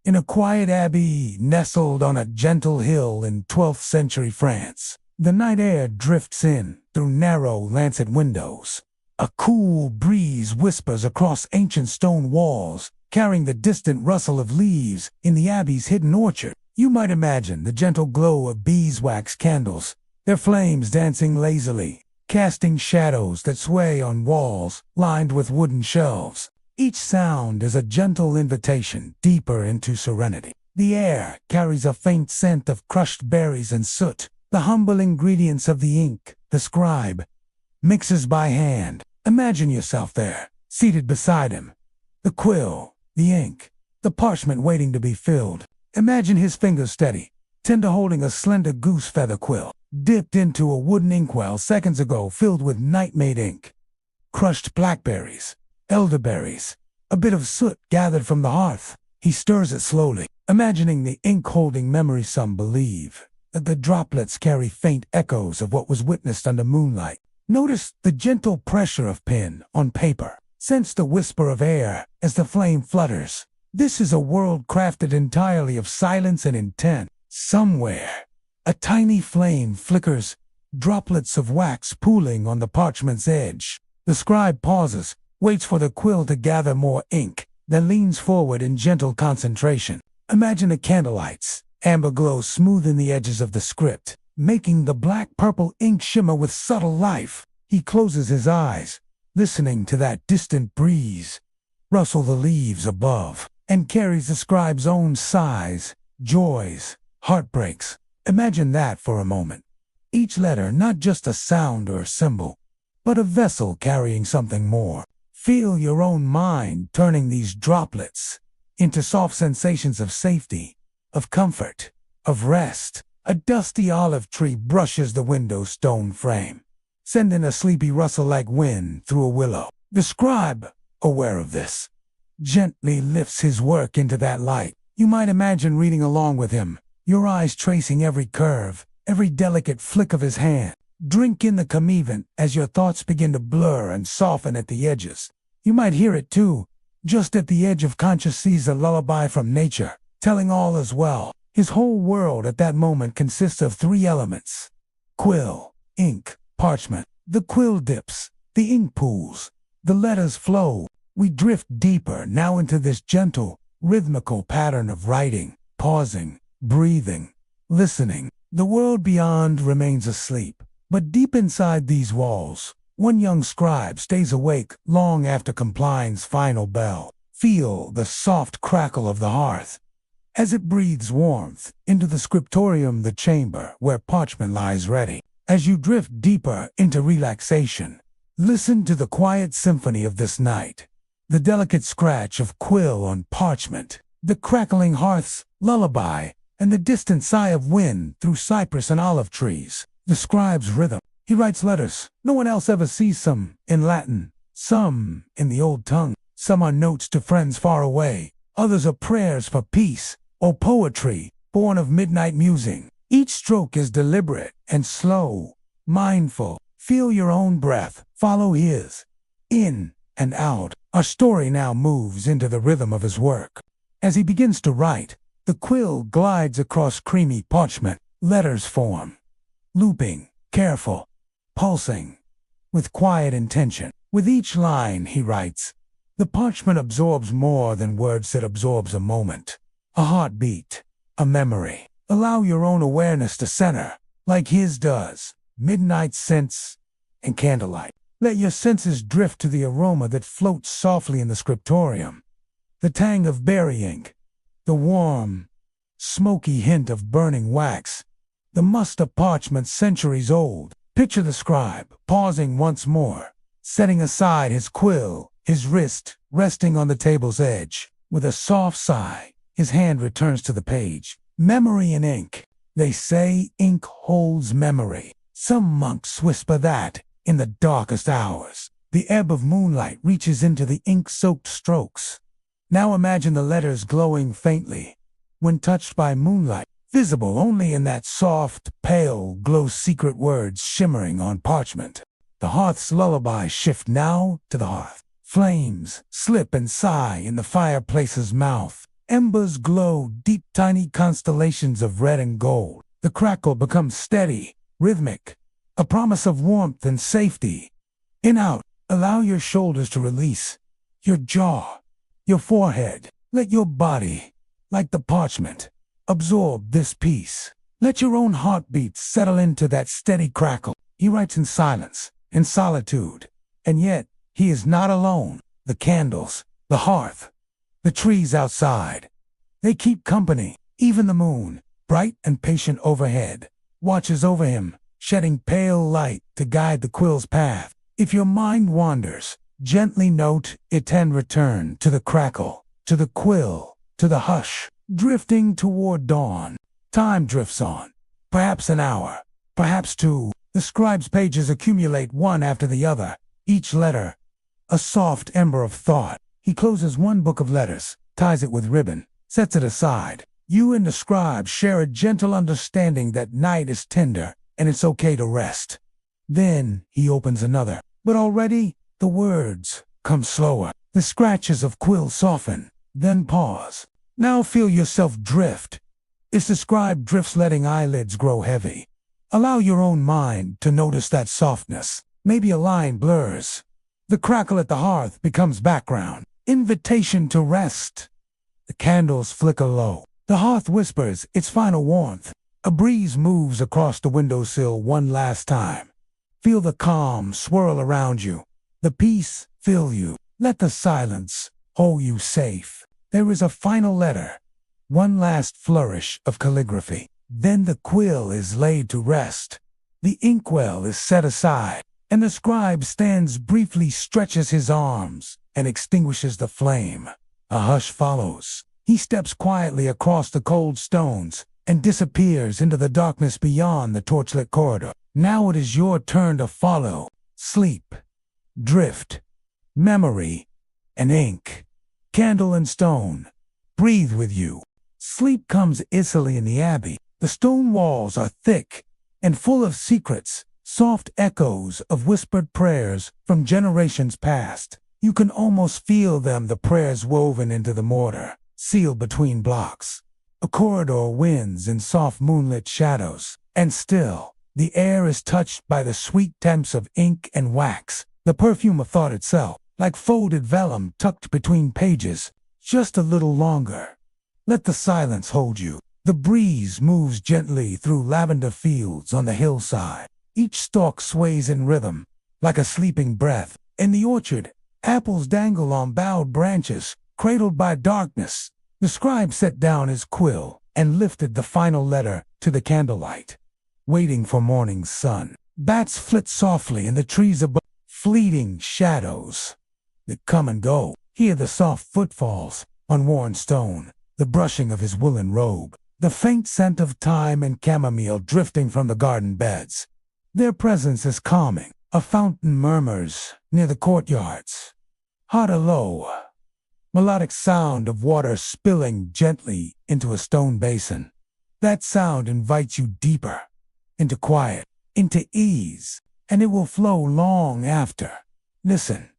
in a quiet abbey nestled on a gentle hill in 12th century France. The night air drifts in through narrow lancet windows. A cool breeze whispers across ancient stone walls, carrying the distant rustle of leaves in the abbey's hidden orchard. You might imagine the gentle glow of beeswax candles, their flames dancing lazily, casting shadows that sway on walls lined with wooden shelves. Each sound is a gentle invitation deeper into serenity. The air carries a faint scent of crushed berries and soot, the humble ingredients of the ink the scribe mixes by hand. Imagine yourself there, seated beside him. The quill, the ink, the parchment waiting to be filled. Imagine his fingers steady, tender holding a slender goose feather quill, dipped into a wooden inkwell seconds ago filled with night-made ink. Crushed blackberries, elderberries, a bit of soot gathered from the hearth. He stirs it slowly, imagining the ink holding memory. Some believe that the droplets carry faint echoes of what was witnessed under moonlight. Notice the gentle pressure of pen on paper. Sense the whisper of air as the flame flutters. This is a world crafted entirely of silence and intent. Somewhere, a tiny flame flickers, droplets of wax pooling on the parchment's edge. The scribe pauses, waits for the quill to gather more ink, then leans forward in gentle concentration. Imagine a candlelight's amber glow smoothing the edges of the script, making the black-purple ink shimmer with subtle life. He closes his eyes, listening to that distant breeze rustle the leaves above, and carries the scribe's own sighs, joys, heartbreaks. Imagine that for a moment. Each letter not just a sound or symbol, but a vessel carrying something more. Feel your own mind turning these droplets into soft sensations of safety, of comfort, of rest. A dusty olive tree brushes the window stone frame, sending a sleepy rustle like wind through a willow. The scribe, aware of this, gently lifts his work into that light. You might imagine reading along with him, your eyes tracing every curve, every delicate flick of his hand. Drink in the commitment as your thoughts begin to blur and soften at the edges. You might hear it too, just at the edge of consciousness, a lullaby from nature, telling all is well. His whole world at that moment consists of three elements: quill, ink, parchment. The quill dips, the ink pools, the letters flow. We drift deeper now into this gentle, rhythmical pattern of writing, pausing, breathing, listening. The world beyond remains asleep, but deep inside these walls, one young scribe stays awake long after Compline's final bell. Feel the soft crackle of the hearth as it breathes warmth into the scriptorium, the chamber where parchment lies ready. As you drift deeper into relaxation, listen to the quiet symphony of this night. The delicate scratch of quill on parchment, the crackling hearth's lullaby, and the distant sigh of wind through cypress and olive trees. The scribe's rhythm. He writes letters. No one else ever sees some in Latin, some in the old tongue. Some are notes to friends far away. Others are prayers for peace or poetry born of midnight musing. Each stroke is deliberate and slow, mindful. Feel your own breath. Follow his. In and out. Our story now moves into the rhythm of his work. As he begins to write, the quill glides across creamy parchment. Letters form, looping, careful, pulsing, with quiet intention. With each line he writes, the parchment absorbs more than words. It absorbs a moment, a heartbeat, a memory. Allow your own awareness to center, like his does. Midnight scents and candlelight. Let your senses drift to the aroma that floats softly in the scriptorium. The tang of berry ink, the warm, smoky hint of burning wax, the must of parchment centuries old. Picture the scribe pausing once more, setting aside his quill, his wrist resting on the table's edge. With a soft sigh, his hand returns to the page. Memory in ink. They say ink holds memory. Some monks whisper that, in the darkest hours, the ebb of moonlight reaches into the ink-soaked strokes. Now imagine the letters glowing faintly, when touched by moonlight, visible only in that soft, pale glow. Secret words shimmering on parchment. The hearth's lullaby shift now to the hearth. Flames slip and sigh in the fireplace's mouth. embers glow deep, tiny constellations of red and gold. The crackle becomes steady, rhythmic, a promise of warmth and safety. In out, allow your shoulders to release, your jaw, your forehead. Let your body, like the parchment, absorb this peace. Let your own heartbeat settle into that steady crackle. He writes in silence, in solitude. And yet, he is not alone. The candles, the hearth, the trees outside, they keep company. Even the moon, bright and patient overhead, watches over him, shedding pale light to guide the quill's path. If your mind wanders, gently note it and return to the crackle, to the quill, to the hush, drifting toward dawn. Time drifts on, perhaps an hour, perhaps two. The scribe's pages accumulate one after the other, each letter a soft ember of thought. He closes one book of letters, ties it with ribbon, sets it aside. You and the scribe share a gentle understanding that night is tender and it's okay to rest. Then he opens another, but already the words come slower. The scratches of quill soften, then pause. Now feel yourself drift. It's the scribe drifts, letting eyelids grow heavy. Allow your own mind to notice that softness. Maybe a line blurs. The crackle at the hearth becomes background. Invitation to rest. The candles flicker low. The hearth whispers its final warmth. A breeze moves across the windowsill one last time. Feel the calm swirl around you. The peace fill you. Let the silence hold you safe. There is a final letter. One last flourish of calligraphy. Then the quill is laid to rest. The inkwell is set aside, and the scribe stands briefly, stretches his arms, and extinguishes the flame. A hush follows. He steps quietly across the cold stones and disappears into the darkness beyond the torchlit corridor. Now it is your turn to follow. Sleep, drift, memory, and ink. Candle and stone, breathe with you. Sleep comes easily in the abbey. The stone walls are thick and full of secrets, soft echoes of whispered prayers from generations past. You can almost feel them, the prayers woven into the mortar, sealed between blocks. A corridor winds in soft moonlit shadows, and still, the air is touched by the sweet temps of ink and wax, the perfume of thought itself, like folded vellum tucked between pages. Just a little longer. Let the silence hold you. The breeze moves gently through lavender fields on the hillside. Each stalk sways in rhythm, like a sleeping breath. In the orchard, apples dangle on bowed branches, cradled by darkness. The scribe set down his quill and lifted the final letter to the candlelight, waiting for morning's sun. Bats flit softly in the trees above, fleeting shadows that come and go. Hear the soft footfalls on worn stone, the brushing of his woolen robe, the faint scent of thyme and chamomile drifting from the garden beds. Their presence is calming. A fountain murmurs near the courtyards. Hot or low, melodic sound of water spilling gently into a stone basin. That sound invites you deeper, into quiet, into ease, and it will flow long after. Listen.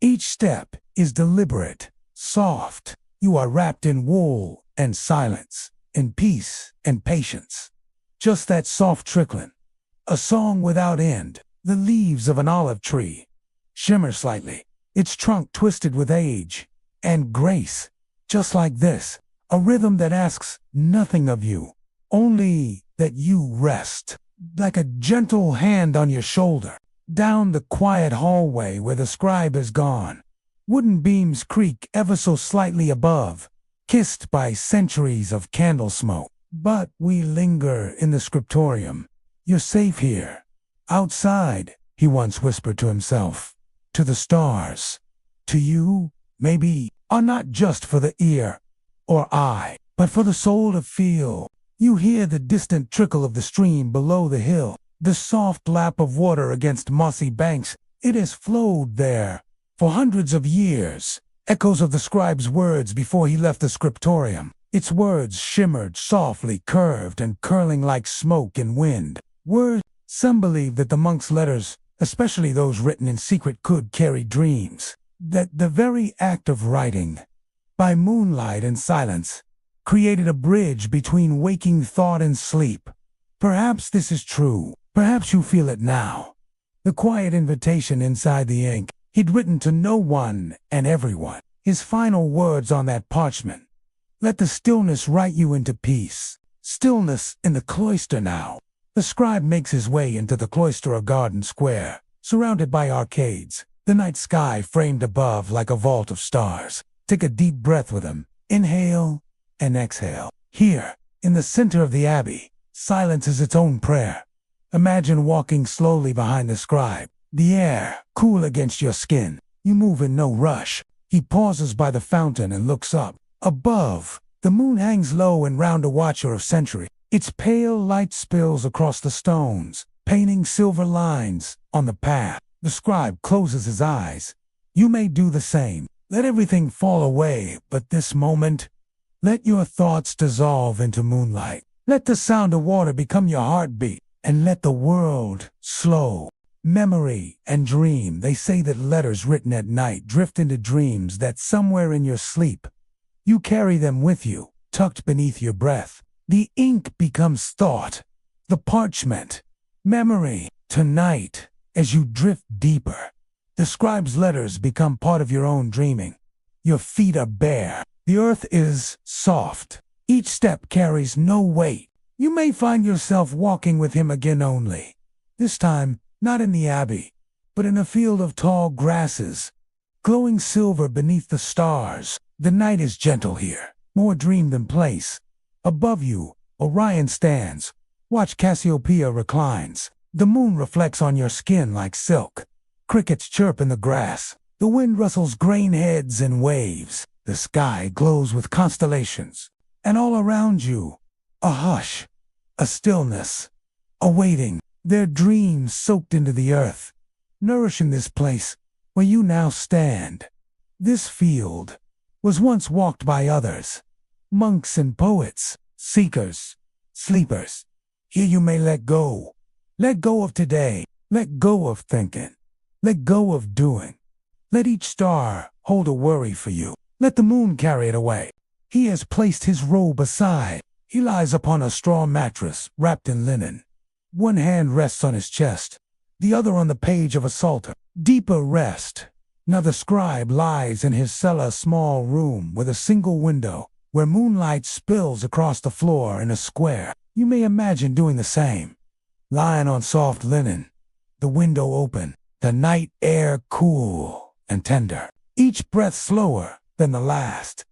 Each step is deliberate, soft. You are wrapped in wool and silence, in peace and patience. Just that soft trickling. A song without end. The leaves of an olive tree shimmer slightly, its trunk twisted with age and grace. Just like this, a rhythm that asks nothing of you, only that you rest, like a gentle hand on your shoulder. Down the quiet hallway where the scribe is gone, wooden beams creak ever so slightly above, kissed by centuries of candle smoke. But we linger in the scriptorium. You're safe here. Outside, he once whispered to himself, to the stars, to you, maybe, are not just for the ear or eye, but for the soul to feel. You hear the distant trickle of the stream below the hill, the soft lap of water against mossy banks. It has flowed there for hundreds of years. Echoes of the scribe's words before he left the scriptorium. Its words shimmered softly, curved and curling like smoke in wind. Words. Some believe that the monk's letters, especially those written in secret, could carry dreams. That the very act of writing by moonlight and silence, created a bridge between waking thought and sleep. Perhaps this is true. Perhaps you feel it now. The quiet invitation inside the ink he'd written to no one and everyone. His final words on that parchment. Let the stillness write you into peace. Stillness in the cloister now. The scribe makes his way into the cloister, a garden square, surrounded by arcades, the night sky framed above like a vault of stars. Take a deep breath with him. Inhale and exhale. Here, in the center of the abbey, silence is its own prayer. Imagine walking slowly behind the scribe, the air cool against your skin. You move in no rush. He pauses by the fountain and looks up. Above, the moon hangs low and round a watcher of century. Its pale light spills across the stones, painting silver lines on the path. The scribe closes his eyes. You may do the same. Let everything fall away, but this moment, let your thoughts dissolve into moonlight. Let the sound of water become your heartbeat, and let the world slow. Memory and dream. They say that letters written at night drift into dreams that somewhere in your sleep, you carry them with you, tucked beneath your breath. The ink becomes thought, the parchment, memory. Tonight, as you drift deeper, the scribe's letters become part of your own dreaming. Your feet are bare. The earth is soft. Each step carries no weight. You may find yourself walking with him again, only this time, not in the abbey, but in a field of tall grasses, glowing silver beneath the stars. The night is gentle here, more dream than place. Above you, Orion stands. Watch Cassiopeia reclines. The moon reflects on your skin like silk. Crickets chirp in the grass. The wind rustles grain heads and waves. The sky glows with constellations. And all around you, a hush, a stillness, a waiting. Their dreams soaked into the earth, nourishing this place where you now stand. This field was once walked by others, monks and poets, seekers, sleepers. Here you may let go. Let go of today. Let go of thinking. Let go of doing. Let each star hold a worry for you. Let the moon carry it away. He has placed his robe aside. He lies upon a straw mattress wrapped in linen. One hand rests on his chest, the other on the page of a psalter. Deeper rest. Now the scribe lies in his cellar, small room with a single window, where moonlight spills across the floor in a square. You may imagine doing the same. Lying on soft linen, the window open, the night air cool and tender. Each breath slower than the last.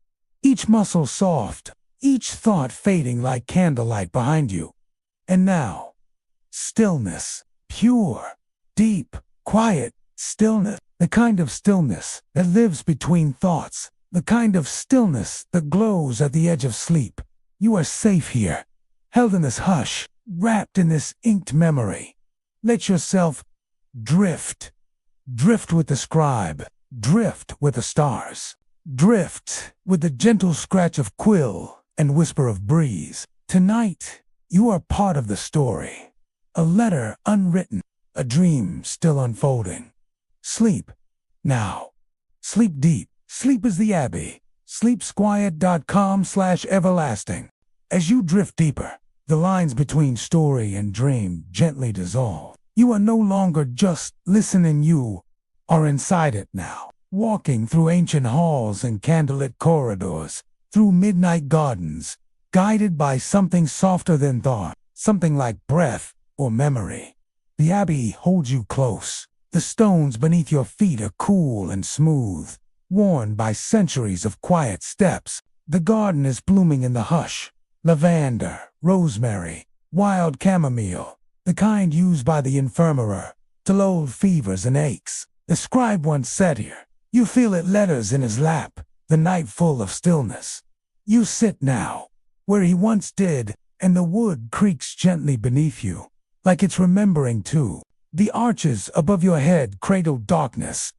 Each muscle soft, each thought fading like candlelight behind you. And now, stillness, pure, deep, quiet stillness, the kind of stillness that lives between thoughts, the kind of stillness that glows at the edge of sleep. You are safe here, held in this hush, wrapped in this inked memory. Let yourself drift. Drift with the scribe, drift with the stars, drift with the gentle scratch of quill and whisper of breeze. Tonight, you are part of the story. A letter unwritten, a dream still unfolding. Sleep now. Sleep deep. Sleep is the abbey. Sleepsquiet.com/everlasting. As you drift deeper, the lines between story and dream gently dissolve. You are no longer just listening, you are inside it now. Walking through ancient halls and candlelit corridors, through midnight gardens, guided by something softer than thought, something like breath or memory. The abbey holds you close. The stones beneath your feet are cool and smooth, worn by centuries of quiet steps. The garden is blooming in the hush. Lavender, rosemary, wild chamomile, the kind used by the infirmary to lull fevers and aches. The scribe once sat here. You feel it, letters in his lap, the night full of stillness. You sit now, where he once did, and the wood creaks gently beneath you, like it's remembering too. The arches above your head cradle darkness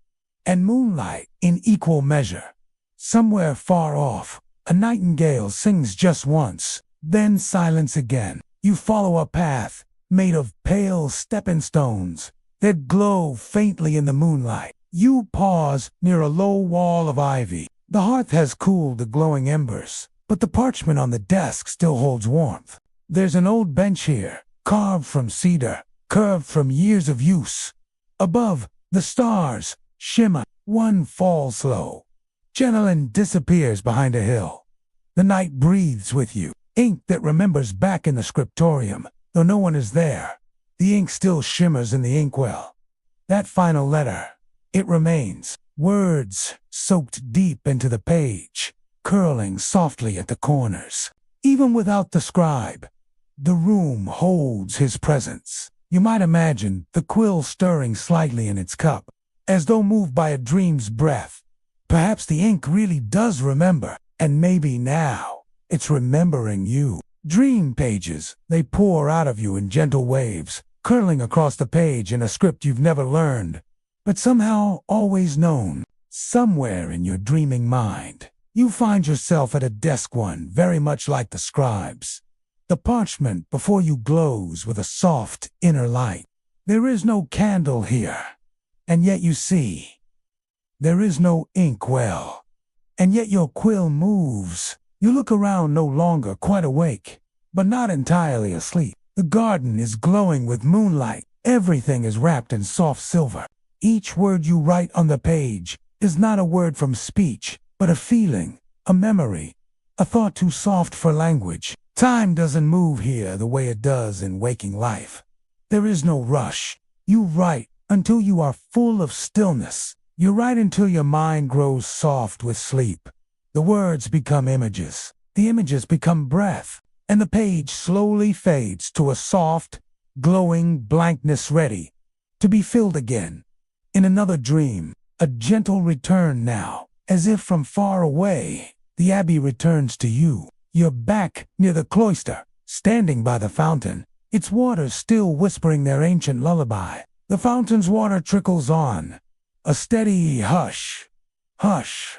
and moonlight in equal measure. Somewhere far off, a nightingale sings just once, then silence again. You follow a path made of pale stepping stones that glow faintly in the moonlight. You pause near a low wall of ivy. The hearth has cooled the glowing embers, but the parchment on the desk still holds warmth. There's an old bench here, carved from cedar, curved from years of use. Above, the stars shimmer. One falls slow, gentle, and disappears behind a hill. The night breathes with you, ink that remembers back in the scriptorium, though no one is there. The ink still shimmers in the inkwell. That final letter, it remains, words soaked deep into the page, curling softly at the corners. Even without the scribe, the room holds his presence. You might imagine the quill stirring slightly in its cup, as though moved by a dream's breath. Perhaps the ink really does remember, and maybe now it's remembering you. Dream pages, they pour out of you in gentle waves, curling across the page in a script you've never learned, but somehow always known. Somewhere in your dreaming mind, you find yourself at a desk, one very much like the scribe's. The parchment before you glows with a soft inner light. There is no candle here, and yet you see. There is no inkwell, and yet your quill moves. You look around, no longer quite awake, but not entirely asleep. The garden is glowing with moonlight. Everything is wrapped in soft silver. Each word you write on the page is not a word from speech, but a feeling, a memory, a thought too soft for language. Time doesn't move here the way it does in waking life. There is no rush. You write until you are full of stillness. You write until your mind grows soft with sleep. The words become images. The images become breath. And the page slowly fades to a soft, glowing blankness ready to be filled again. In another dream, a gentle return now, as if from far away, the abbey returns to you. You're back near the cloister, standing by the fountain, its waters still whispering their ancient lullaby. The fountain's water trickles on, a steady hush, hush.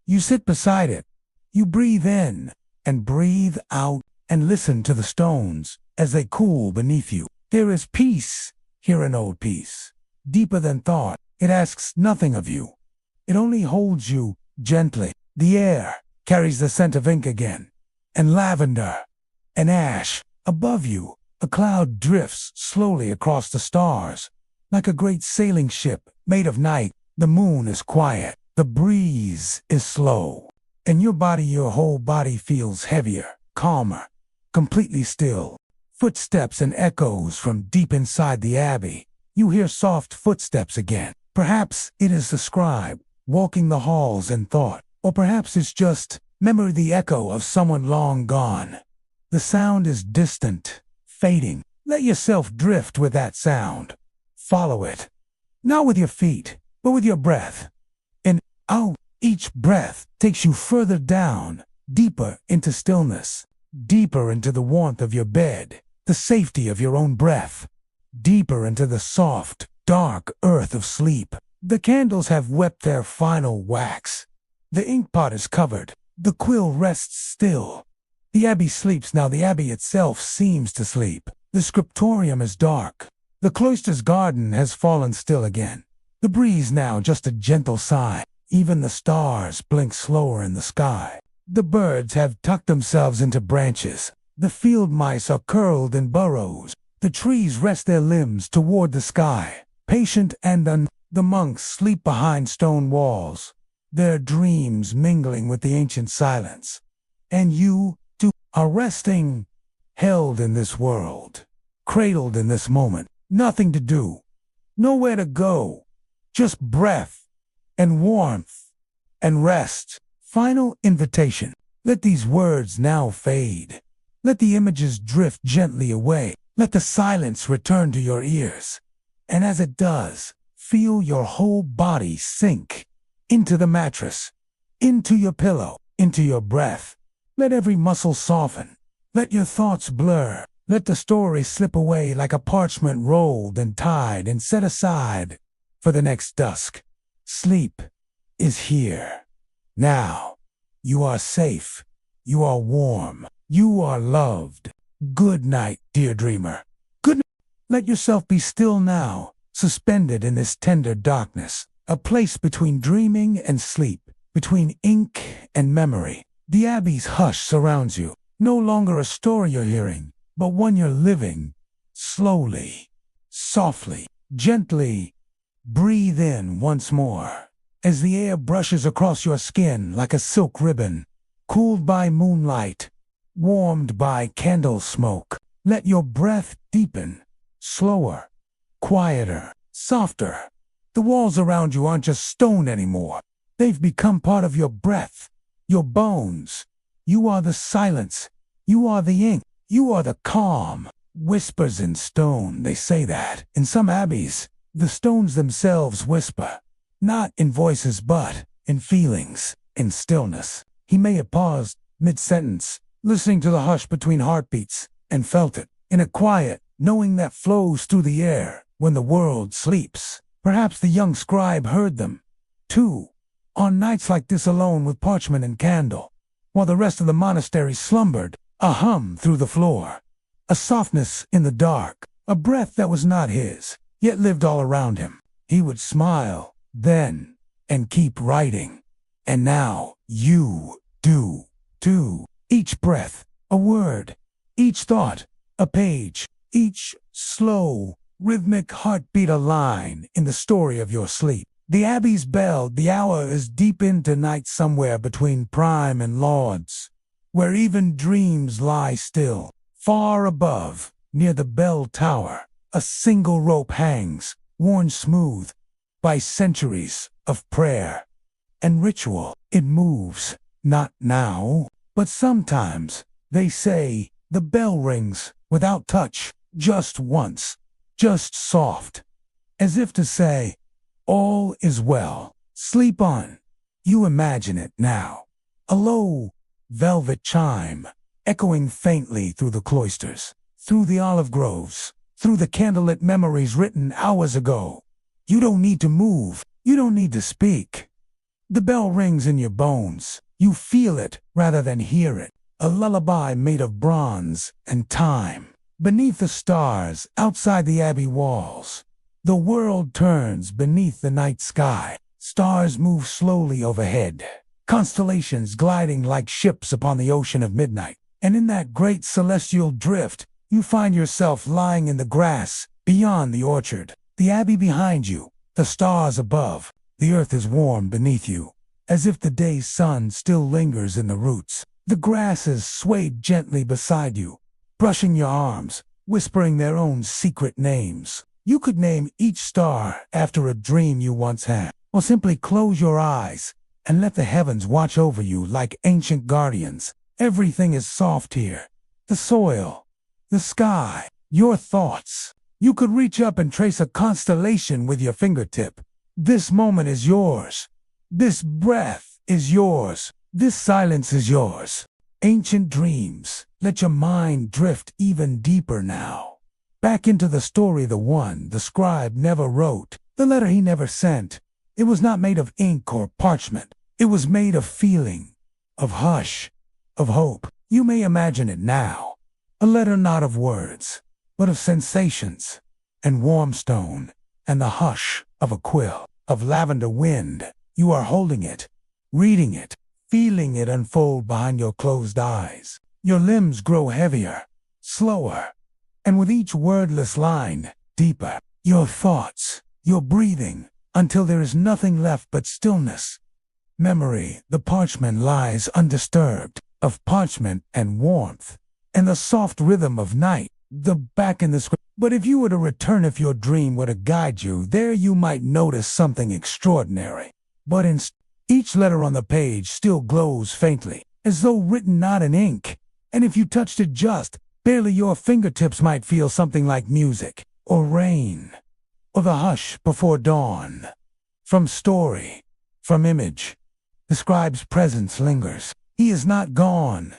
You sit beside it. You breathe in and breathe out and listen to the stones as they cool beneath you. There is peace here, an old peace, deeper than thought. It asks nothing of you. It only holds you gently. The air carries the scent of ink again, and lavender, and ash. Above you, a cloud drifts slowly across the stars, like a great sailing ship made of night. The moon is quiet. The breeze is slow. And your whole body feels heavier, calmer, completely still. Footsteps and echoes from deep inside the abbey. You hear soft footsteps again. Perhaps it is the scribe walking the halls in thought, or perhaps it's just memory, the echo of someone long gone. The sound is distant, fading. Let yourself drift with that sound. Follow it. Not with your feet, but with your breath. In, out. Each breath takes you further down, deeper into stillness, deeper into the warmth of your bed, the safety of your own breath, deeper into the soft, dark earth of sleep. The candles have wept their final wax. The inkpot is covered. The quill rests still. The abbey sleeps now. The abbey itself seems to sleep. The scriptorium is dark. The cloister's garden has fallen still again. The breeze now just a gentle sigh. Even the stars blink slower in the sky. The birds have tucked themselves into branches. The field mice are curled in burrows. The trees rest their limbs toward the sky. Patient and the monks sleep behind stone walls, their dreams mingling with the ancient silence. And you, too, are resting, held in this world, cradled in this moment. Nothing to do, nowhere to go, just breath and warmth and rest. Final invitation. Let these words now fade. Let the images drift gently away. Let the silence return to your ears. And as it does, feel your whole body sink into the mattress, into your pillow, into your breath. Let every muscle soften. Let your thoughts blur. Let the story slip away like a parchment rolled and tied and set aside for the next dusk. Sleep is here. Now, you are safe. You are warm. You are loved. Good night, dear dreamer. Good night. Let yourself be still now, suspended in this tender darkness, a place between dreaming and sleep, between ink and memory. The abbey's hush surrounds you, no longer a story you're hearing, but one you're living. Slowly, softly, gently, breathe in once more, as the air brushes across your skin like a silk ribbon, cooled by moonlight, warmed by candle smoke. Let your breath deepen, slower, quieter, softer. The walls around you aren't just stone anymore. They've become part of your breath, your bones. You are the silence. You are the ink. You are the calm. Whispers in stone, they say that. In some abbeys, the stones themselves whisper, not in voices but in feelings, in stillness. He may have paused mid-sentence, listening to the hush between heartbeats, and felt it, in a quiet, knowing that flows through the air when the world sleeps. Perhaps the young scribe heard them, too, on nights like this alone with parchment and candle, while the rest of the monastery slumbered, a hum through the floor, a softness in the dark, a breath that was not his, yet lived all around him. He would smile, then, and keep writing. And now, you do, too. Each breath, a word. Each thought, a page. Each slow, rhythmic heartbeat, a line in the story of your sleep. The abbey's bell, the hour is deep into night somewhere between prime and lauds, where even dreams lie still. Far above, near the bell tower, a single rope hangs, worn smooth by centuries of prayer and ritual. It moves, not now, but sometimes. They say the bell rings without touch, just once, just soft, as if to say, all is well. Sleep on. You imagine it now. A low, velvet chime, echoing faintly through the cloisters, through the olive groves, through the candlelit memories written hours ago. You don't need to move. You don't need to speak. The bell rings in your bones. You feel it rather than hear it. A lullaby made of bronze and time. Beneath the stars, outside the abbey walls, the world turns beneath the night sky. Stars move slowly overhead, constellations gliding like ships upon the ocean of midnight. And in that great celestial drift, you find yourself lying in the grass beyond the orchard. The abbey behind you, the stars above. The earth is warm beneath you, as if the day's sun still lingers in the roots. The grasses swayed gently beside you, brushing your arms, whispering their own secret names. You could name each star after a dream you once had, or simply close your eyes and let the heavens watch over you like ancient guardians. Everything is soft here. The soil, the sky, your thoughts. You could reach up and trace a constellation with your fingertip. This moment is yours. This breath is yours. This silence is yours. Ancient dreams. Let your mind drift even deeper now. Back into the story, the one the scribe never wrote, the letter he never sent. It was not made of ink or parchment. It was made of feeling, of hush, of hope. You may imagine it now. A letter not of words, but of sensations, and warm stone, and the hush of a quill, of lavender wind. You are holding it, reading it, feeling it unfold behind your closed eyes. Your limbs grow heavier, slower, and with each wordless line, deeper. Your thoughts, your breathing, until there is nothing left but stillness. Memory, the parchment lies undisturbed, of parchment and warmth, and the soft rhythm of night, the back in the script. But if you were to return, if your dream were to guide you, there you might notice something extraordinary. But each letter on the page still glows faintly, as though written not in ink, and if you touched it just barely, your fingertips might feel something like music, or rain, or the hush before dawn. From story, from image, the scribe's presence lingers. He is not gone.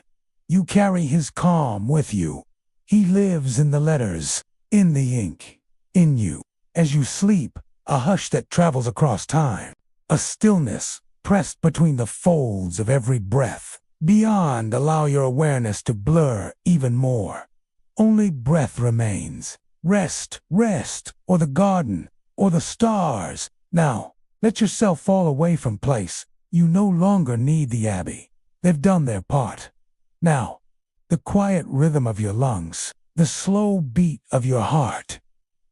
You carry his calm with you. He lives in the letters, in the ink, in you. As you sleep, a hush that travels across time, a stillness pressed between the folds of every breath. Beyond, allow your awareness to blur even more. Only breath remains. Rest, rest, or the garden, or the stars. Now, let yourself fall away from place, You no longer need the abbey. They've done their part. Now, the quiet rhythm of your lungs, the slow beat of your heart,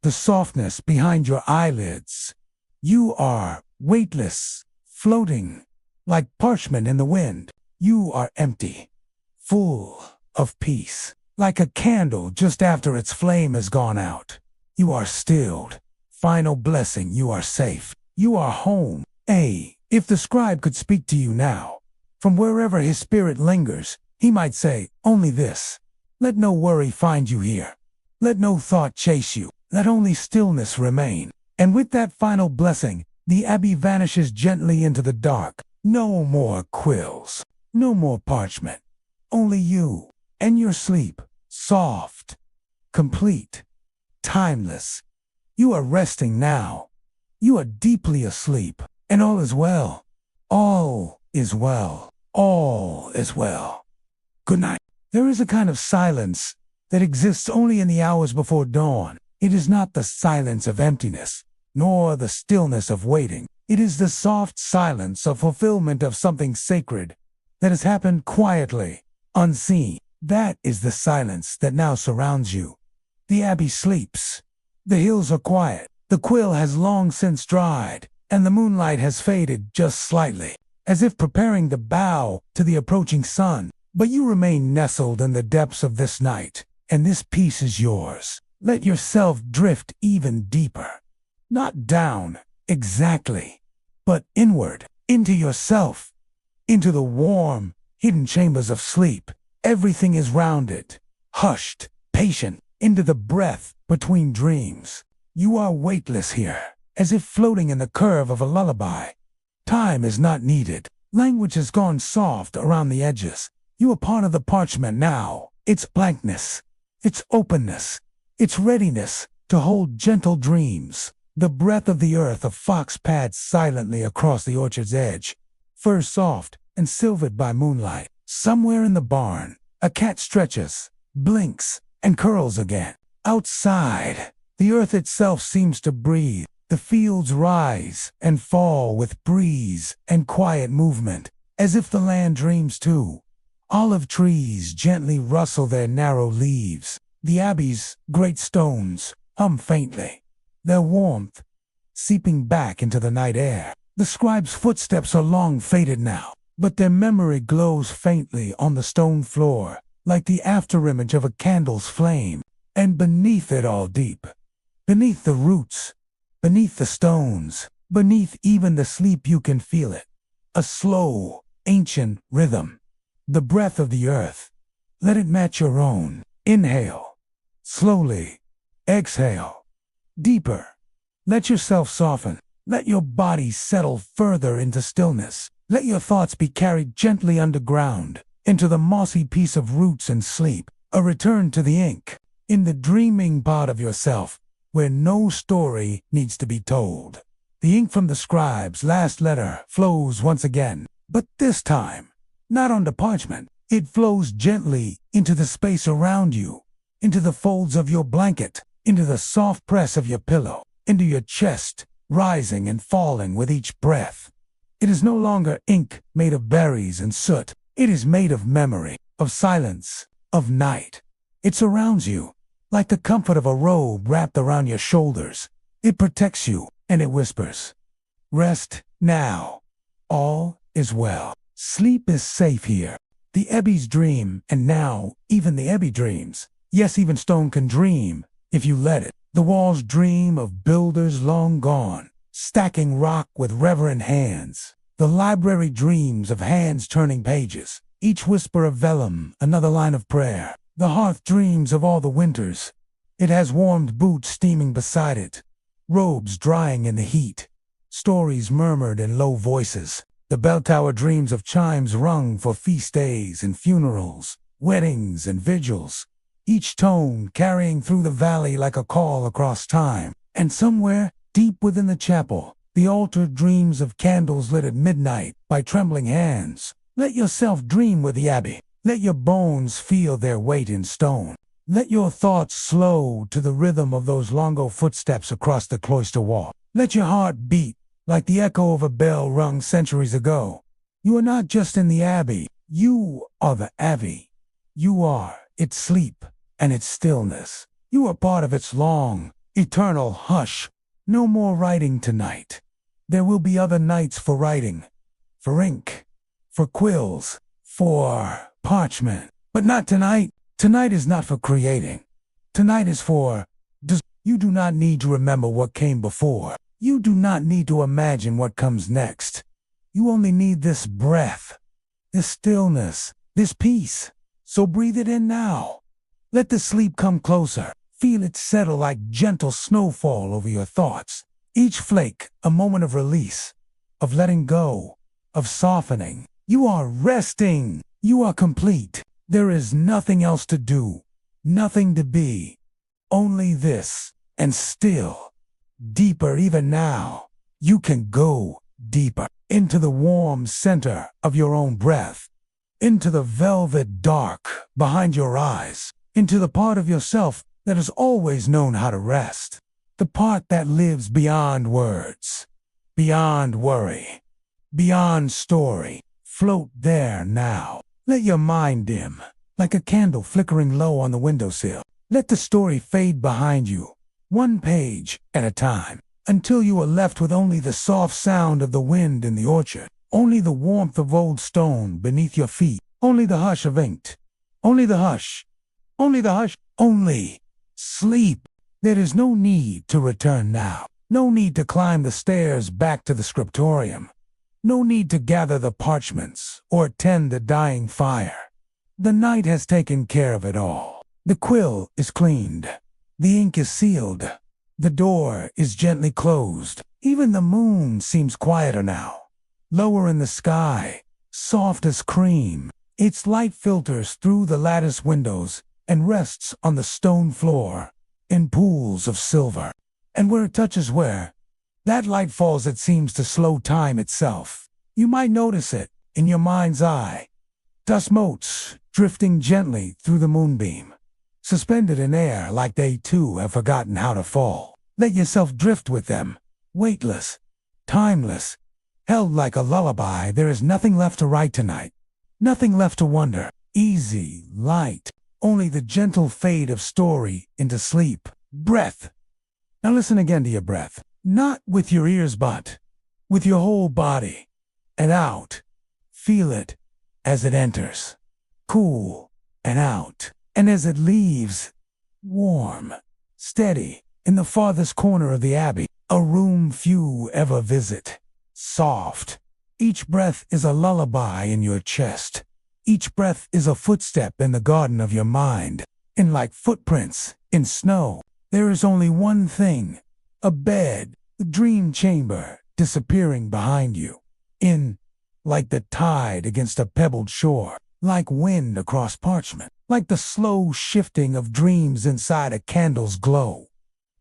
the softness behind your eyelids. You are weightless, floating, like parchment in the wind. You are empty, full of peace, like a candle just after its flame has gone out. You are stilled. Final blessing, you are safe. You are home. If the scribe could speak to you now, from wherever his spirit lingers, he might say only this: let no worry find you here. Let no thought chase you. Let only stillness remain. And with that final blessing, the abbey vanishes gently into the dark. No more quills. No more parchment. Only you and your sleep. Soft. Complete. Timeless. You are resting now. You are deeply asleep. And all is well. All is well. All is well. Good night. There is a kind of silence that exists only in the hours before dawn. It is not the silence of emptiness, nor the stillness of waiting. It is the soft silence of fulfillment of something sacred that has happened quietly, unseen. That is the silence that now surrounds you. The abbey sleeps. The hills are quiet. The quill has long since dried, and the moonlight has faded just slightly, as if preparing to bow to the approaching sun. But you remain nestled in the depths of this night, and this peace is yours. Let yourself drift even deeper. Not down, exactly, but inward, into yourself, into the warm, hidden chambers of sleep. Everything is rounded, hushed, patient, into the breath between dreams. You are weightless here, as if floating in the curve of a lullaby. Time is not needed. Language has gone soft around the edges. You are part of the parchment now. Its blankness, its openness, its readiness to hold gentle dreams. The breath of the earth a fox pads silently across the orchard's edge, fur soft and silvered by moonlight. Somewhere in the barn, a cat stretches, blinks, and curls again. Outside, the earth itself seems to breathe. The fields rise and fall with breeze and quiet movement, as if the land dreams too. Olive trees gently rustle their narrow leaves. The abbey's great stones hum faintly, their warmth seeping back into the night air. The scribe's footsteps are long faded now, but their memory glows faintly on the stone floor, like the afterimage of a candle's flame. And beneath it all deep, beneath the roots, beneath the stones, beneath even the sleep, you can feel it. A slow, ancient rhythm. The breath of the earth. Let it match your own. Inhale. Slowly. Exhale. Deeper. Let yourself soften. Let your body settle further into stillness. Let your thoughts be carried gently underground, into the mossy piece of roots and sleep. A return to the ink, in the dreaming part of yourself, where no story needs to be told. The ink from the scribe's last letter flows once again, but this time, not onto parchment. It flows gently into the space around you, into the folds of your blanket, into the soft press of your pillow, into your chest, rising and falling with each breath. It is no longer ink made of berries and soot. It is made of memory, of silence, of night. It surrounds you, like the comfort of a robe wrapped around your shoulders. It protects you, and it whispers, "Rest now. All is well. Sleep is safe here." The abbey's dream, and now even the abbey dreams. Yes, even stone can dream, if you let it. The walls dream of builders long gone, stacking rock with reverent hands. The library dreams of hands turning pages, each whisper of vellum, another line of prayer. The hearth dreams of all the winters. It has warmed boots steaming beside it, robes drying in the heat, stories murmured in low voices. The bell tower dreams of chimes rung for feast days and funerals, weddings and vigils, each tone carrying through the valley like a call across time. And somewhere, deep within the chapel, the altar dreams of candles lit at midnight by trembling hands. Let yourself dream with the abbey. Let your bones feel their weight in stone. Let your thoughts slow to the rhythm of those longo footsteps across the cloister wall. Let your heart beat like the echo of a bell rung centuries ago. You are not just in the abbey. You are the abbey. You are its sleep and its stillness. You are part of its long, eternal hush. No more writing tonight. There will be other nights for writing, for ink, for quills, for parchment. But not tonight. Tonight is not for creating. Tonight is for... You do not need to remember what came before. You do not need to imagine what comes next. You only need this breath, this stillness, this peace. So breathe it in now. Let the sleep come closer. Feel it settle like gentle snowfall over your thoughts. Each flake a moment of release, of letting go, of softening. You are resting. You are complete. There is nothing else to do, nothing to be. Only this, and still, deeper even now. You can go deeper into the warm center of your own breath, into the velvet dark behind your eyes, into the part of yourself that has always known how to rest, the part that lives beyond words, beyond worry, beyond story. Float there now. Let your mind dim, like a candle flickering low on the windowsill. Let the story fade behind you, one page at a time, until you are left with only the soft sound of the wind in the orchard, only the warmth of old stone beneath your feet, only the hush of ink, only the hush, only sleep. There is no need to return now, no need to climb the stairs back to the scriptorium, no need to gather the parchments or tend the dying fire. The night has taken care of it all. The quill is cleaned. The ink is sealed. The door is gently closed. Even the moon seems quieter now. Lower in the sky, soft as cream. Its light filters through the lattice windows and rests on the stone floor in pools of silver. And where it touches where, that light falls, it seems to slow time itself. You might notice it in your mind's eye. Dust motes drifting gently through the moonbeam, suspended in air like they too have forgotten how to fall. Let yourself drift with them, weightless, timeless, held like a lullaby. There is nothing left to write tonight, nothing left to wonder. Easy, light, only the gentle fade of story into sleep. Breath. Now listen again to your breath, not with your ears but with your whole body. And out. Feel it as it enters, cool and out. And as it leaves, warm, steady, in the farthest corner of the abbey, a room few ever visit, soft. Each breath is a lullaby in your chest. Each breath is a footstep in the garden of your mind. And like footprints in snow, there is only one thing, a bed, the dream chamber disappearing behind you. In, like the tide against a pebbled shore, like wind across parchment, like the slow shifting of dreams inside a candle's glow.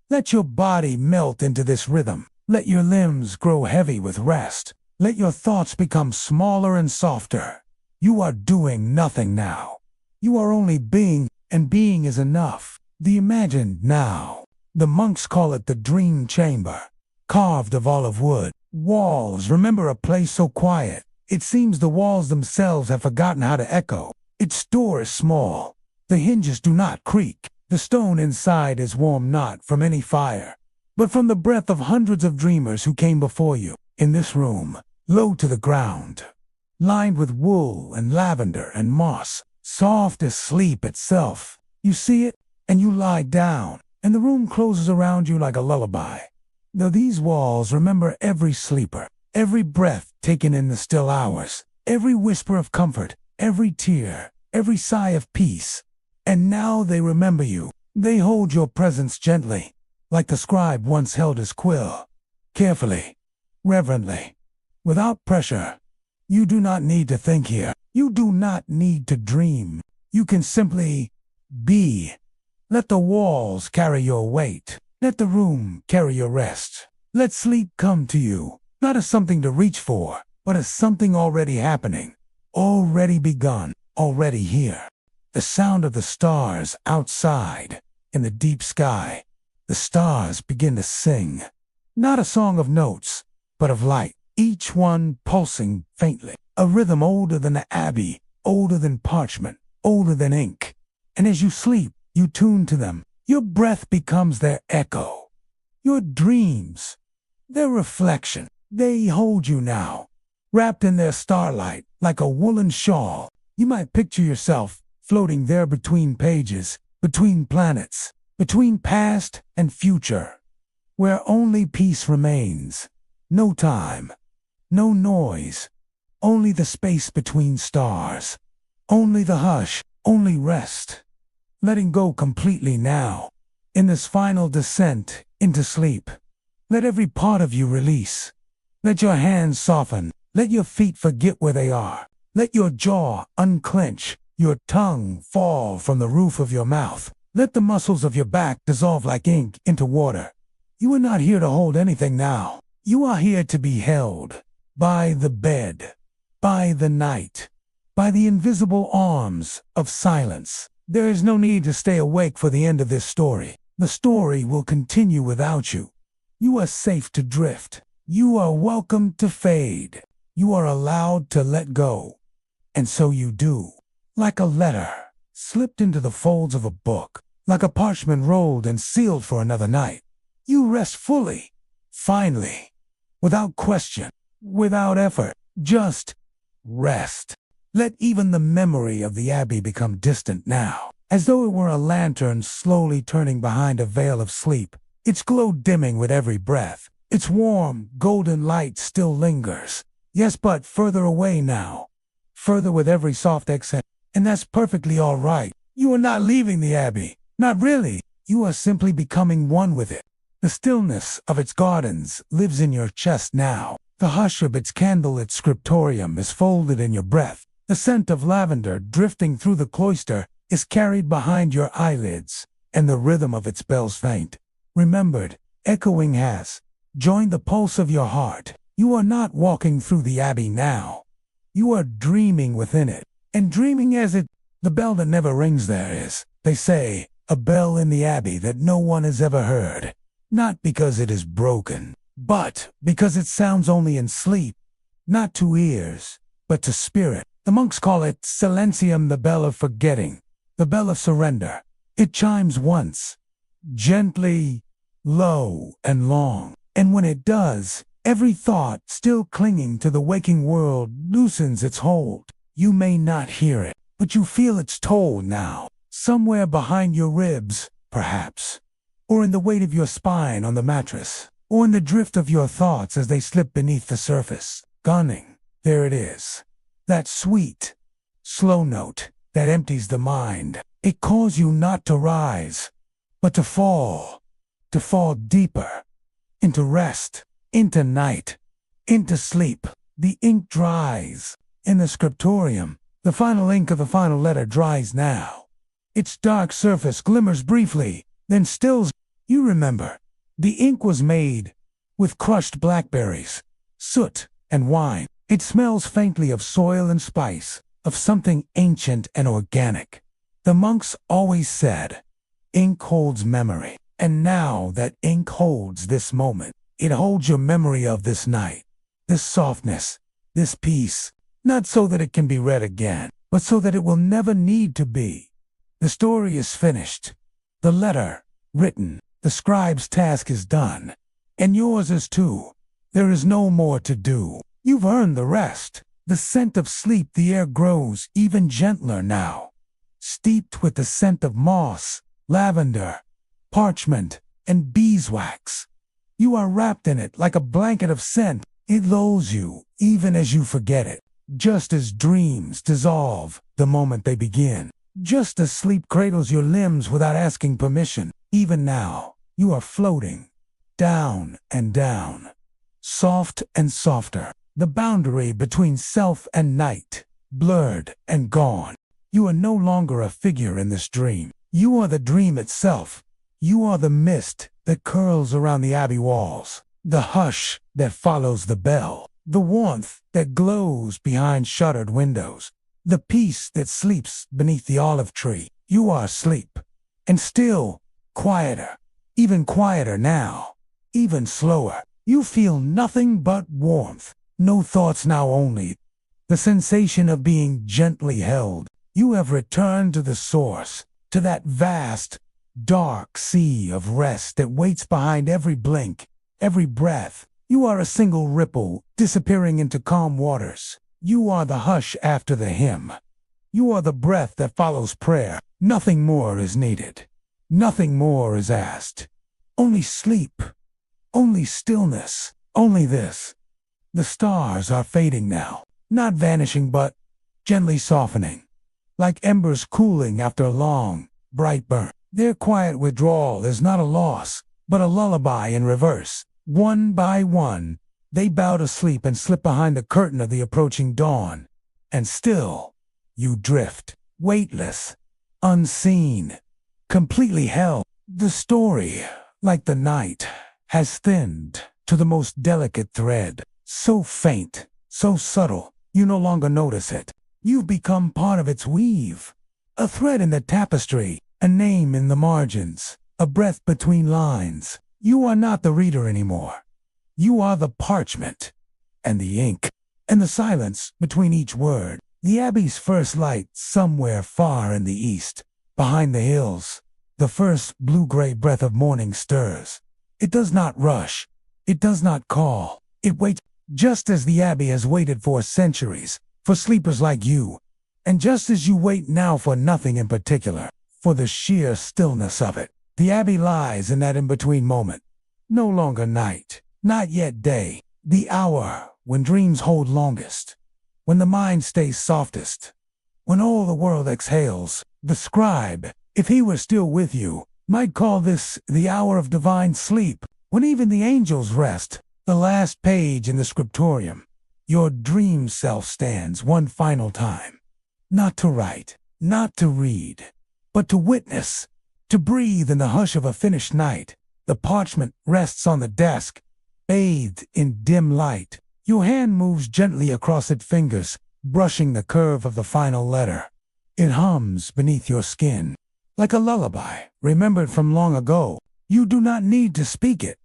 Let your body melt into this rhythm. Let your limbs grow heavy with rest. Let your thoughts become smaller and softer. You are doing nothing now. You are only being, and being is enough. The imagined now. The monks call it the dream chamber, carved of olive wood. Walls, remember a place so quiet. It seems the walls themselves have forgotten how to echo. Its door is small. The hinges do not creak. The stone inside is warm not from any fire, but from the breath of hundreds of dreamers who came before you. In this room, low to the ground, lined with wool and lavender and moss, soft as sleep itself. You see it, and you lie down, and the room closes around you like a lullaby. Now these walls remember every sleeper, every breath taken in the still hours, every whisper of comfort, every tear, every sigh of peace. And now they remember you. They hold your presence gently, like the scribe once held his quill, carefully, reverently, without pressure. You do not need to think here. You do not need to dream. You can simply be. Let the walls carry your weight. Let the room carry your rest. Let sleep come to you, not as something to reach for, but as something already happening, already begun, already here. The sound of the stars outside, in the deep sky. The stars begin to sing, not a song of notes, but of light, each one pulsing faintly. a rhythm older than the abbey, older than parchment, older than ink. And as you sleep, you tune to them. Your breath becomes their echo. Your dreams, their reflection. They hold you now, wrapped in their starlight like a woolen shawl. You might picture yourself floating there between pages, between planets, between past and future, where only peace remains. No time, no noise, only the space between stars, only the hush, only rest. Letting go completely now, in this final descent into sleep. Let every part of you release. Let your hands soften. Let your feet forget where they are. Let your jaw unclench, your tongue fall from the roof of your mouth. Let the muscles of your back dissolve like ink into water. You are not here to hold anything now. You are here to be held by the bed, by the night, by the invisible arms of silence. There is no need to stay awake for the end of this story. The story will continue without you. You are safe to drift. You are welcome to fade. You are allowed to let go. And so you do. Like a letter slipped into the folds of a book, like a parchment rolled and sealed for another night. You rest fully, finally, without question, without effort, just rest. Let even the memory of the abbey become distant now, as though it were a lantern slowly turning behind a veil of sleep, its glow dimming with every breath. Its warm, golden light still lingers. Yes, but further away now, further with every soft exhale. And that's perfectly all right. You are not leaving the abbey. Not really. You are simply becoming one with it. The stillness of its gardens lives in your chest now. The hush of its candlelit scriptorium is folded in your breath. The scent of lavender drifting through the cloister is carried behind your eyelids, and the rhythm of its bells faint, remembered, echoing has joined the pulse of your heart. You are not walking through the abbey now. You are dreaming within it, and dreaming as it. The bell that never rings there is, they say, a bell in the abbey that no one has ever heard. Not because it is broken, but because it sounds only in sleep, not to ears, but to spirit. The monks call it silentium, the bell of forgetting, the bell of surrender. It chimes once, gently, low, and long. And when it does, every thought still clinging to the waking world loosens its hold. You may not hear it, but you feel its toll now, somewhere behind your ribs, perhaps, or in the weight of your spine on the mattress, or in the drift of your thoughts as they slip beneath the surface. Gunning, there it is. That sweet, slow note that empties the mind. It calls you not to rise, but to fall deeper, into rest, into night, into sleep. The ink dries. In the scriptorium, the final ink of the final letter dries now. Its dark surface glimmers briefly, then stills. You remember, the ink was made with crushed blackberries, soot, and wine. It smells faintly of soil and spice, of something ancient and organic. The monks always said, ink holds memory. And now that ink holds this moment, it holds your memory of this night, this softness, this peace, not so that it can be read again, but so that it will never need to be. The story is finished. The letter, written. The scribe's task is done. And yours is too. There is no more to do. You've earned the rest. The scent of sleep, the air grows even gentler now, steeped with the scent of moss, lavender, parchment, and beeswax. You are wrapped in it like a blanket of scent. It lulls you even as you forget it, just as dreams dissolve the moment they begin, just as sleep cradles your limbs without asking permission. Even now, you are floating, down and down, soft and softer. The boundary between self and night, blurred and gone. You are no longer a figure in this dream. You are the dream itself. You are the mist that curls around the abbey walls, the hush that follows the bell, the warmth that glows behind shuttered windows, the peace that sleeps beneath the olive tree. You are asleep, and still quieter, even quieter now, even slower. You feel nothing but warmth. No thoughts now, only the sensation of being gently held. You have returned to the source, to that vast, dark sea of rest that waits behind every blink, every breath. You are a single ripple, disappearing into calm waters. You are the hush after the hymn. You are the breath that follows prayer. Nothing more is needed. Nothing more is asked. Only sleep. Only stillness. Only this. The stars are fading now, not vanishing but gently softening, like embers cooling after a long, bright burn. Their quiet withdrawal is not a loss, but a lullaby in reverse. One by one, they bow to sleep and slip behind the curtain of the approaching dawn. And still, you drift, weightless, unseen, completely held. The story, like the night, has thinned to the most delicate thread, so faint, so subtle, you no longer notice it. You've become part of its weave, a thread in the tapestry, a name in the margins, a breath between lines. You are not the reader anymore. You are the parchment, and the ink, and the silence between each word. The abbey's first light somewhere far in the east, behind the hills. The first blue-gray breath of morning stirs. It does not rush. It does not call. It waits, just as the abbey has waited for centuries, for sleepers like you, and just as you wait now for nothing in particular, for the sheer stillness of it. The abbey lies in that in-between moment. No longer night, not yet day, the hour when dreams hold longest, when the mind stays softest, when all the world exhales. The scribe, if he were still with you, might call this the hour of divine sleep, when even the angels rest, the last page in the scriptorium. Your dream self stands one final time, not to write, not to read, but to witness, to breathe in the hush of a finished night. The parchment rests on the desk, bathed in dim light. Your hand moves gently across its fingers, brushing the curve of the final letter. It hums beneath your skin, like a lullaby, remembered from long ago. You do not need to speak it.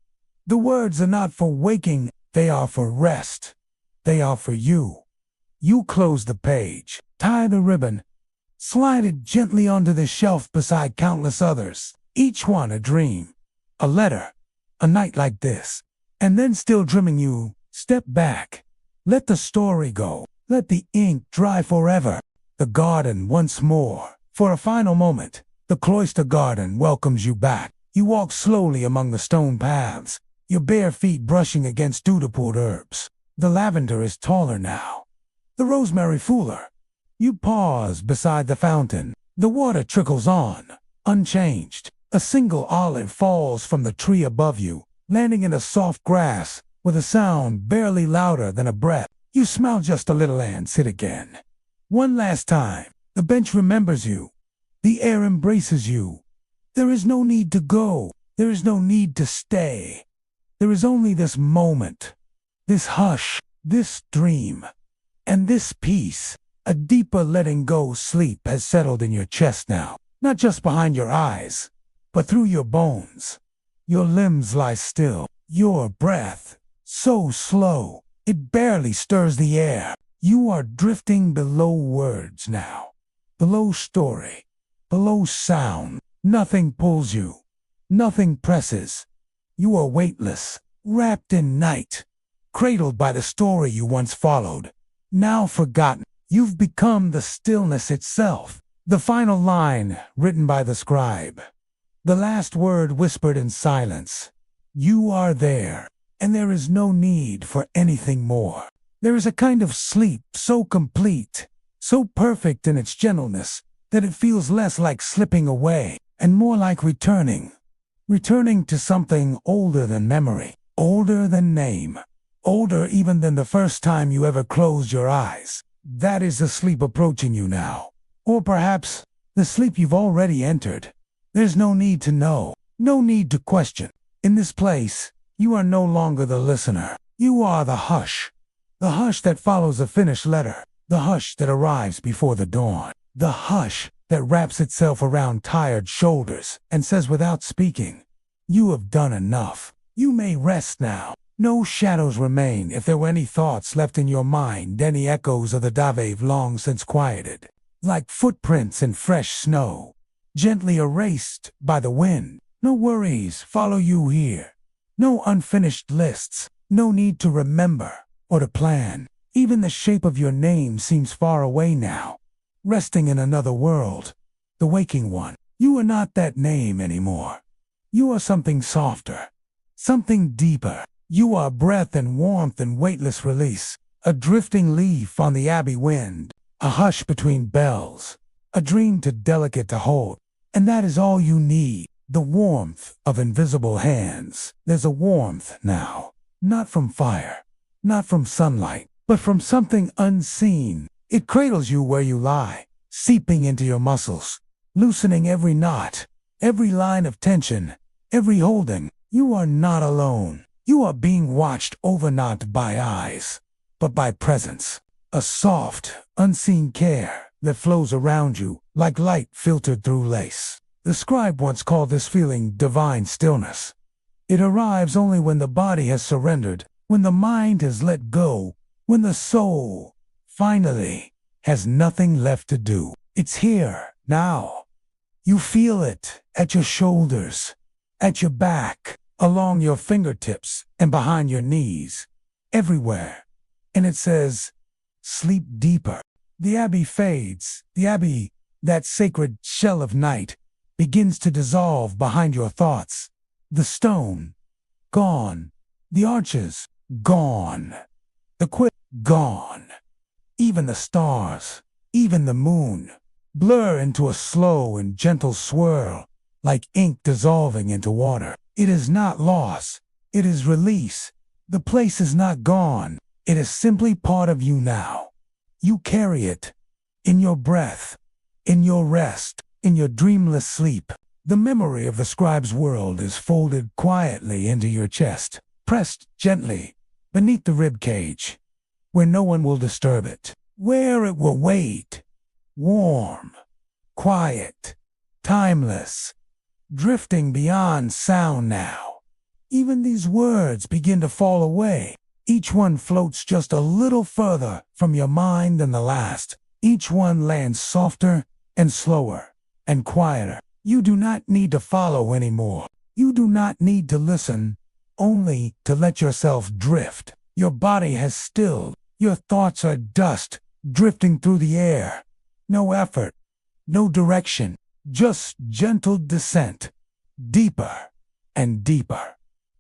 The words are not for waking, they are for rest. They are for you. You close the page, tie the ribbon, slide it gently onto the shelf beside countless others, each one a dream, a letter, a night like this. And then, still dreaming, you step back. Let the story go. Let the ink dry forever. The garden once more. For a final moment, the cloister garden welcomes you back. You walk slowly among the stone paths, your bare feet brushing against dew-poured herbs. The lavender is taller now, the rosemary fuller. You pause beside the fountain. The water trickles on, unchanged. A single olive falls from the tree above you, landing in the soft grass with a sound barely louder than a breath. You smile just a little and sit again. One last time, the bench remembers you. The air embraces you. There is no need to go. There is no need to stay. There is only this moment, this hush, this dream, and this peace. A deeper letting go sleep has settled in your chest now, not just behind your eyes, but through your bones. Your limbs lie still. Your breath, so slow, it barely stirs the air. You are drifting below words now, below story, below sound. Nothing pulls you, nothing presses. You are weightless, wrapped in night, cradled by the story you once followed, now forgotten. You've become the stillness itself, the final line written by the scribe, the last word whispered in silence. You are there, and there is no need for anything more. There is a kind of sleep so complete, so perfect in its gentleness, that it feels less like slipping away and more like returning to something older than memory, older than name, older even than the first time you ever closed your eyes. That is the sleep approaching you now, or perhaps the sleep you've already entered. There's no need to know, no need to question. In this place, you are no longer the listener. You are the hush that follows a finished letter, the hush that arrives before the dawn, the hush that wraps itself around tired shoulders and says without speaking, you have done enough. You may rest now. No shadows remain. If there were any thoughts left in your mind, any echoes of the Dave long since quieted, like footprints in fresh snow, gently erased by the wind. No worries follow you here. No unfinished lists. No need to remember or to plan. Even the shape of your name seems far away now, resting in another world, the waking one. You are not that name anymore. You are something softer, something deeper. You are breath and warmth and weightless release, a drifting leaf on the abbey wind, a hush between bells, a dream too delicate to hold. And that is all you need, the warmth of invisible hands. There's a warmth now, not from fire, not from sunlight, but from something unseen. It cradles you where you lie, seeping into your muscles, loosening every knot, every line of tension, every holding. You are not alone. You are being watched over not by eyes, but by presence. A soft, unseen care that flows around you like light filtered through lace. The scribe once called this feeling divine stillness. It arrives only when the body has surrendered, when the mind has let go, when the soul, finally, has nothing left to do. It's here, now. You feel it at your shoulders, at your back, along your fingertips and behind your knees, everywhere. And it says, sleep deeper. The abbey fades. The abbey, that sacred shell of night, begins to dissolve behind your thoughts. The stone, gone. The arches, gone. The quill, gone. Even the stars, even the moon, blur into a slow and gentle swirl, like ink dissolving into water. It is not loss, it is release. The place is not gone, it is simply part of you now. You carry it in your breath, in your rest, in your dreamless sleep. The memory of the scribe's world is folded quietly into your chest, pressed gently beneath the rib cage, where no one will disturb it, where it will wait, warm, quiet, timeless, drifting beyond sound now. Even these words begin to fall away. Each one floats just a little further from your mind than the last. Each one lands softer and slower and quieter. You do not need to follow anymore. You do not need to listen, only to let yourself drift. Your body has stilled. Your thoughts are dust drifting through the air. No effort, no direction. Just gentle descent, deeper and deeper,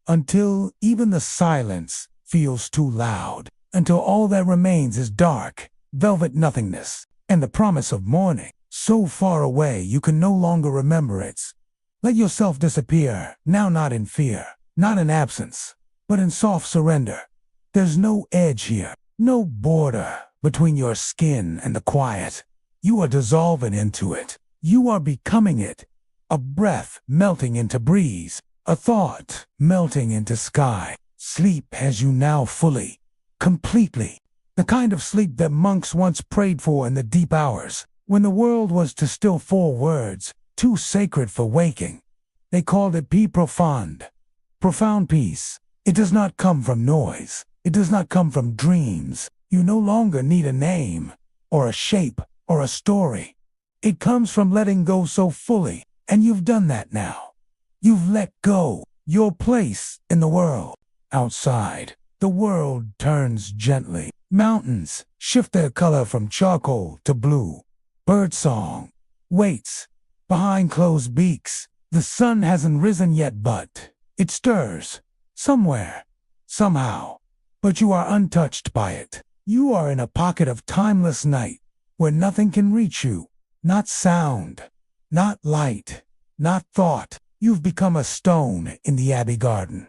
until even the silence feels too loud, until all that remains is dark, velvet nothingness, and the promise of morning, so far away you can no longer remember it. Let yourself disappear, now not in fear, not in absence, but in soft surrender. There's no edge here, no border between your skin and the quiet. You are dissolving into it. You are becoming it, a breath melting into breeze, a thought melting into sky. Sleep has you now fully, completely, the kind of sleep that monks once prayed for in the deep hours, when the world was to still 4 words, too sacred for waking. They called it paix profonde, profound peace. It does not come from noise. It does not come from dreams. You no longer need a name, or a shape, or a story. It comes from letting go so fully, and you've done that now. You've let go, your place in the world. Outside, the world turns gently. Mountains shift their color from charcoal to blue. Birdsong waits behind closed beaks. The sun hasn't risen yet, but it stirs somewhere, somehow. But you are untouched by it. You are in a pocket of timeless night where nothing can reach you. Not sound, not light, not thought. You've become a stone in the abbey garden.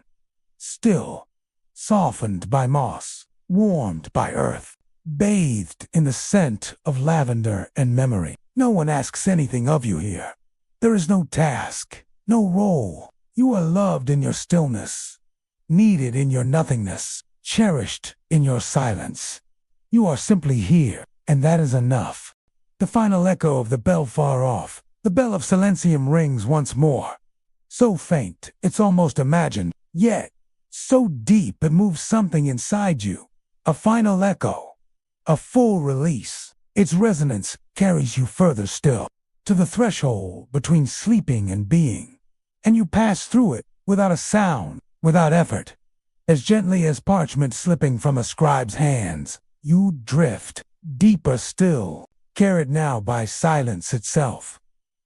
Still, softened by moss, warmed by earth, bathed in the scent of lavender and memory. No one asks anything of you here. There is no task, no role. You are loved in your stillness, needed in your nothingness, cherished in your silence. You are simply here, and that is enough. The final echo of the bell far off, the bell of Silentium rings once more. So faint, it's almost imagined, yet so deep it moves something inside you. A final echo, a full release. Its resonance carries you further still, to the threshold between sleeping and being. And you pass through it without a sound, without effort. As gently as parchment slipping from a scribe's hands, you drift, deeper still, carried now by silence itself.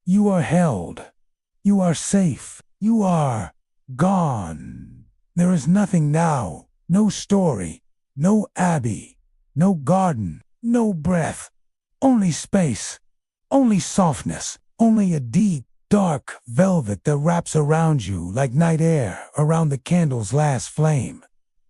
You are held. You are safe. You are gone. There is nothing now, no story, no abbey, no garden, no breath. Only space, only softness, only a deep, dark velvet that wraps around you like night air around the candle's last flame.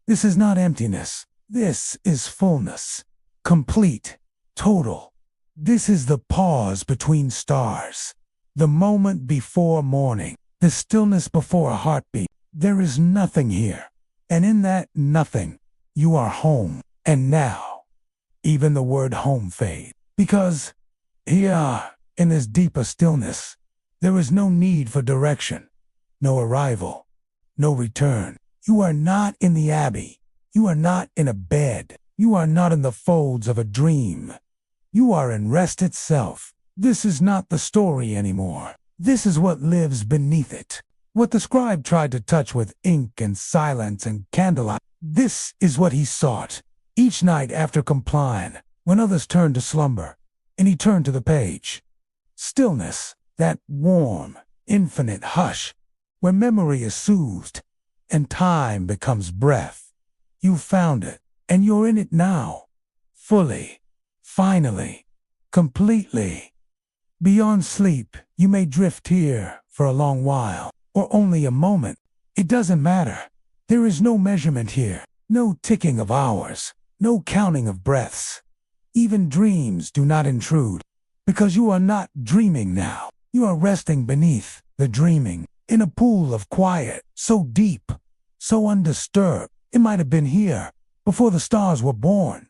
This is not emptiness. This is fullness. Complete. Total. This is the pause between stars. The moment before morning. The stillness before a heartbeat. There is nothing here. And in that nothing, you are home. And now, even the word home fades. Because here, in this deeper stillness, there is no need for direction, no arrival, no return. You are not in the abbey. You are not in a bed. You are not in the folds of a dream. You are in rest itself. This is not the story anymore. This is what lives beneath it. What the scribe tried to touch with ink and silence and candlelight, this is what he sought. Each night after Compline, when others turned to slumber, and he turned to the page. Stillness, that warm, infinite hush, where memory is soothed, and time becomes breath. You found it, and you're in it now. Fully, finally, completely. Beyond sleep, you may drift here for a long while, or only a moment. It doesn't matter. There is no measurement here, no ticking of hours, no counting of breaths. Even dreams do not intrude, because you are not dreaming now. You are resting beneath the dreaming, in a pool of quiet, so deep, so undisturbed. It might have been here before the stars were born.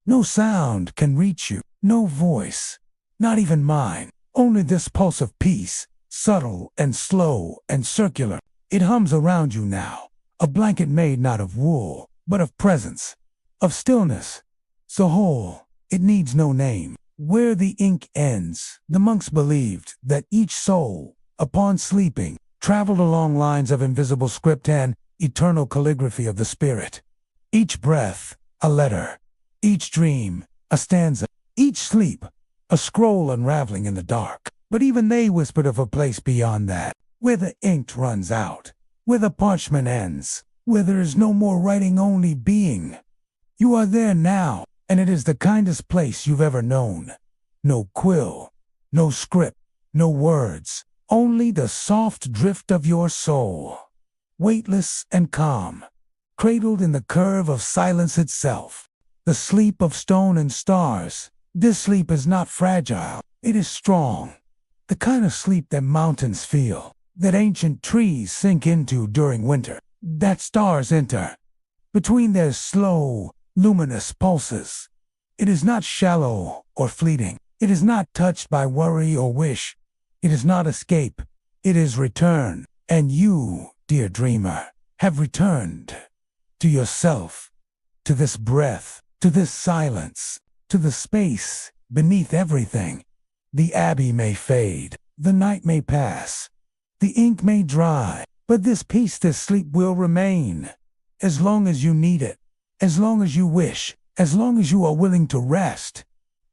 No sound can reach you, no voice, not even mine. Only this pulse of peace, subtle and slow and circular. It hums around you now, a blanket made not of wool, but of presence, of stillness, so whole. It needs no name. Where the ink ends, the monks believed that each soul, upon sleeping, traveled along lines of invisible script and eternal calligraphy of the spirit. Each breath, a letter. Each dream, a stanza. Each sleep, a scroll unraveling in the dark. But even they whispered of a place beyond that, where the ink runs out, where the parchment ends, where there is no more writing, only being. You are there now. And it is the kindest place you've ever known. No quill, no script, no words, only the soft drift of your soul. Weightless and calm, cradled in the curve of silence itself. The sleep of stone and stars. This sleep is not fragile, it is strong. The kind of sleep that mountains feel, that ancient trees sink into during winter, that stars enter between their slow, luminous pulses. It is not shallow or fleeting. It is not touched by worry or wish. It is not escape. It is return. And you, dear dreamer, have returned to yourself, to this breath, to this silence, to the space beneath everything. The abbey may fade. The night may pass. The ink may dry. But this peace, this sleep will remain as long as you need it. As long as you wish, as long as you are willing to rest.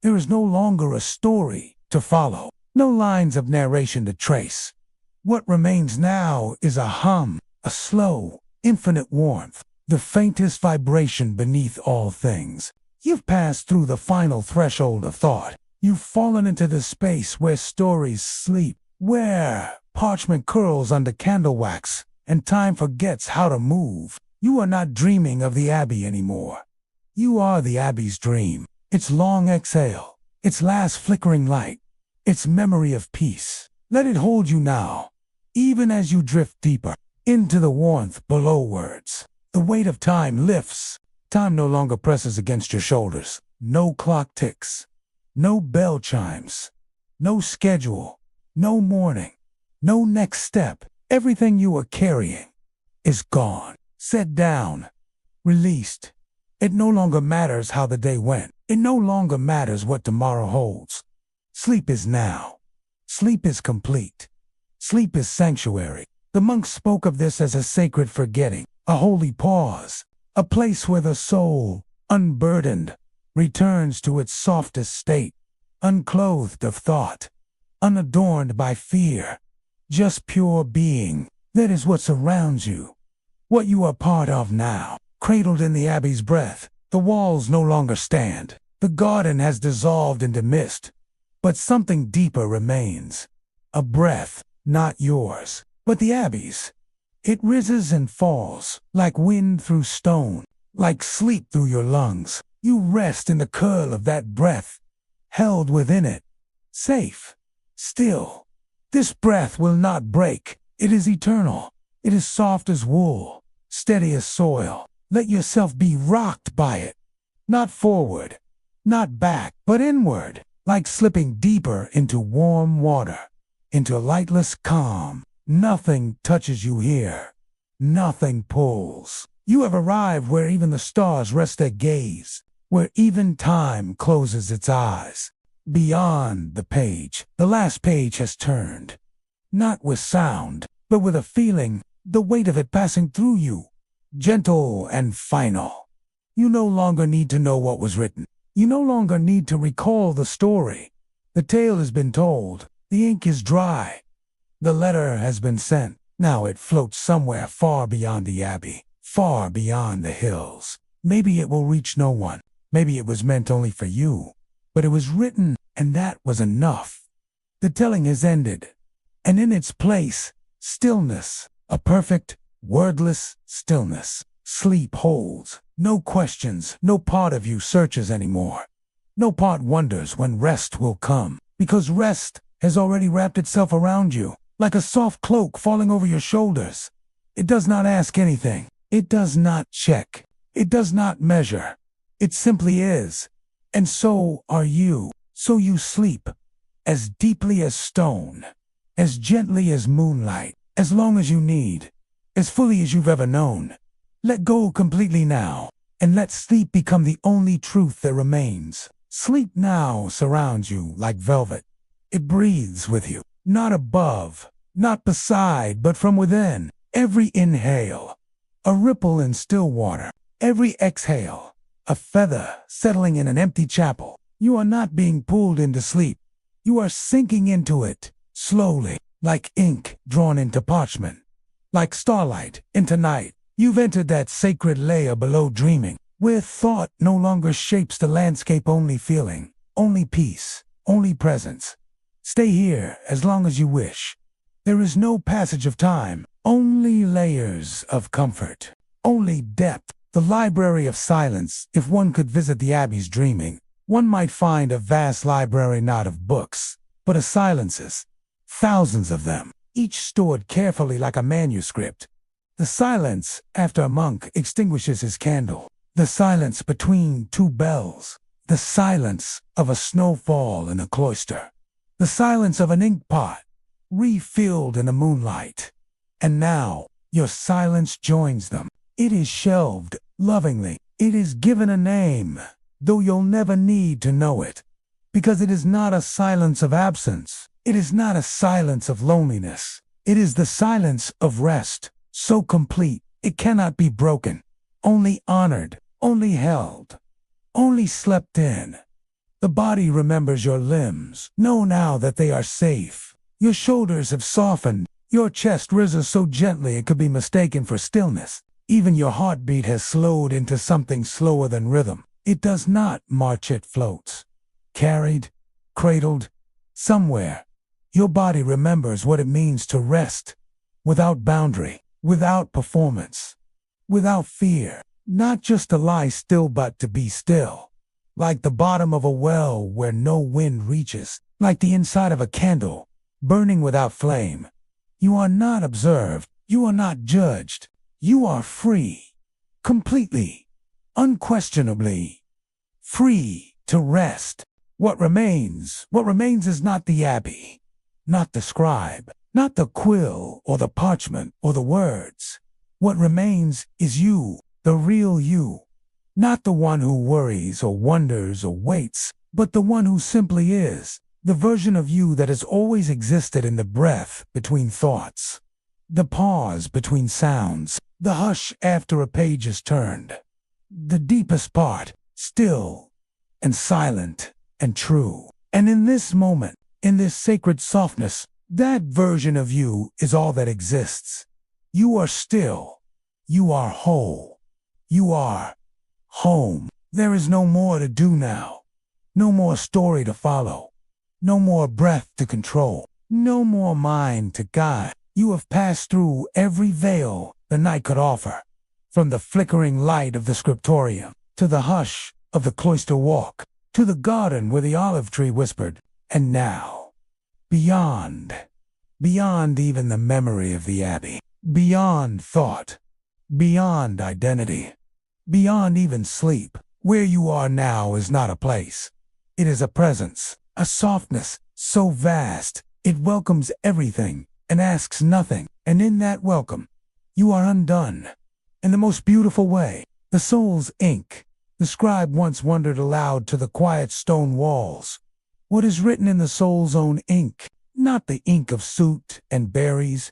There is no longer a story to follow, no lines of narration to trace. What remains now is a hum, a slow, infinite warmth, the faintest vibration beneath all things. You've passed through the final threshold of thought. You've fallen into the space where stories sleep, where parchment curls under candle wax, and time forgets how to move. You are not dreaming of the abbey anymore. You are the abbey's dream, its long exhale, its last flickering light, its memory of peace. Let it hold you now, even as you drift deeper into the warmth below words. The weight of time lifts. Time no longer presses against your shoulders. No clock ticks, no bell chimes, no schedule, no morning, no next step. Everything you are carrying is gone. set down, released. It no longer matters how the day went. It no longer matters what tomorrow holds. Sleep is now. Sleep is complete. Sleep is sanctuary. The monks spoke of this as a sacred forgetting, a holy pause, a place where the soul, unburdened, returns to its softest state, unclothed of thought, unadorned by fear, just pure being. That is what surrounds you, what you are part of now. Cradled in the abbey's breath, the walls no longer stand. The garden has dissolved into mist, but something deeper remains. A breath, not yours, but the abbey's. It rises and falls, like wind through stone, like sleep through your lungs. You rest in the curl of that breath, held within it, safe, still. This breath will not break. It is eternal. It is soft as wool, steady as soil. Let yourself be rocked by it. Not forward, not back, but inward, like slipping deeper into warm water, into lightless calm. Nothing touches you here. Nothing pulls. You have arrived where even the stars rest their gaze, where even time closes its eyes. Beyond the page, the last page has turned. Not with sound, but with a feeling, the weight of it passing through you. Gentle and final. You no longer need to know what was written. You no longer need to recall the story. The tale has been told. The ink is dry. The letter has been sent. Now it floats somewhere far beyond the abbey, far beyond the hills. Maybe it will reach no one. Maybe it was meant only for you. But it was written, and that was enough. The telling has ended. And in its place, stillness, a perfect, wordless stillness. Sleep holds. No questions, no part of you searches anymore. No part wonders when rest will come, because rest has already wrapped itself around you, like a soft cloak falling over your shoulders. It does not ask anything. It does not check. It does not measure. It simply is. And so are you. So you sleep, as deeply as stone, as gently as moonlight, as long as you need, as fully as you've ever known. Let go completely now, and let sleep become the only truth that remains. Sleep now surrounds you like velvet. It breathes with you, not above, not beside, but from within. Every inhale, a ripple in still water. Every exhale, a feather settling in an empty chapel. You are not being pulled into sleep. You are sinking into it, slowly, like ink drawn into parchment, like starlight into night. You've entered that sacred layer below dreaming, where thought no longer shapes the landscape, only feeling, only peace, only presence. Stay here as long as you wish. There is no passage of time, only layers of comfort, only depth. The library of silence. If one could visit the abbey's dreaming, one might find a vast library not of books, but of silences. Thousands of them, each stored carefully like a manuscript. The silence after a monk extinguishes his candle. The silence between two bells. The silence of a snowfall in a cloister. The silence of an ink pot, refilled in the moonlight. And now, your silence joins them. It is shelved, lovingly. It is given a name, though you'll never need to know it. Because it is not a silence of absence. It is not a silence of loneliness. It is the silence of rest, so complete, it cannot be broken. Only honored, only held, only slept in. The body remembers your limbs. Know now that they are safe. Your shoulders have softened. Your chest rises so gently it could be mistaken for stillness. Even your heartbeat has slowed into something slower than rhythm. It does not march, it floats. Carried, cradled, somewhere. Your body remembers what it means to rest, without boundary, without performance, without fear. Not just to lie still, but to be still. Like the bottom of a well where no wind reaches, like the inside of a candle, burning without flame. You are not observed, you are not judged. You are free, completely, unquestionably, free to rest. What remains is not the abbey, not the scribe, not the quill or the parchment or the words. What remains is you, the real you. Not the one who worries or wonders or waits, but the one who simply is, the version of you that has always existed in the breath between thoughts, the pause between sounds, the hush after a page is turned, the deepest part, still and silent and true. And in this moment, in this sacred softness, that version of you is all that exists. You are still. You are whole. You are home. There is no more to do now. No more story to follow. No more breath to control. No more mind to guide. You have passed through every veil the night could offer. From the flickering light of the scriptorium, to the hush of the cloister walk, to the garden where the olive tree whispered, and now, beyond even the memory of the abbey, beyond thought, beyond identity, beyond even sleep, where you are now is not a place. It is a presence, a softness so vast, it welcomes everything and asks nothing, and in that welcome, you are undone. In the most beautiful way, the soul's ink. The scribe once wondered aloud to the quiet stone walls. What is written in the soul's own ink? Not the ink of soot and berries,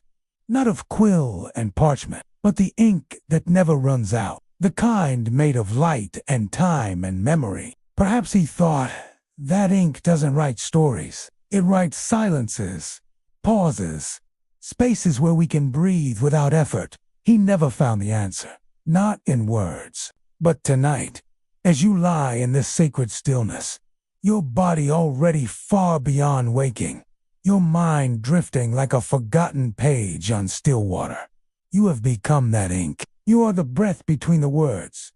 not of quill and parchment, but the ink that never runs out, the kind made of light and time and memory. Perhaps he thought, that ink doesn't write stories. It writes silences, pauses, spaces where we can breathe without effort. He never found the answer, not in words. But tonight, as you lie in this sacred stillness, your body already far beyond waking, your mind drifting like a forgotten page on still water, you have become that ink. You are the breath between the words,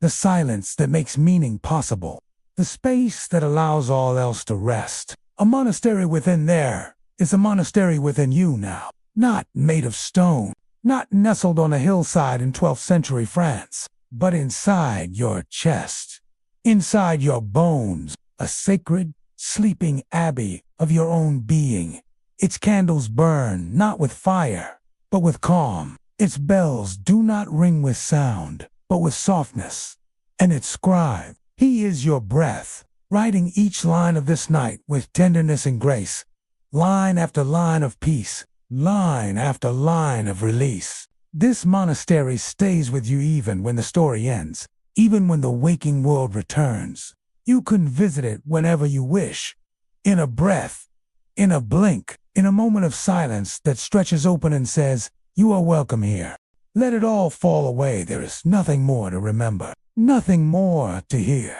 the silence that makes meaning possible, the space that allows all else to rest. A monastery within there is a monastery within you now, not made of stone, not nestled on a hillside in 12th century France, but inside your chest, inside your bones, a sacred, sleeping abbey of your own being. Its candles burn not with fire, but with calm. Its bells do not ring with sound, but with softness. And its scribe, he is your breath, writing each line of this night with tenderness and grace, line after line of peace, line after line of release. This monastery stays with you even when the story ends, even when the waking world returns. You can visit it whenever you wish, in a breath, in a blink, in a moment of silence that stretches open and says, you are welcome here. Let it all fall away. There is nothing more to remember, nothing more to hear.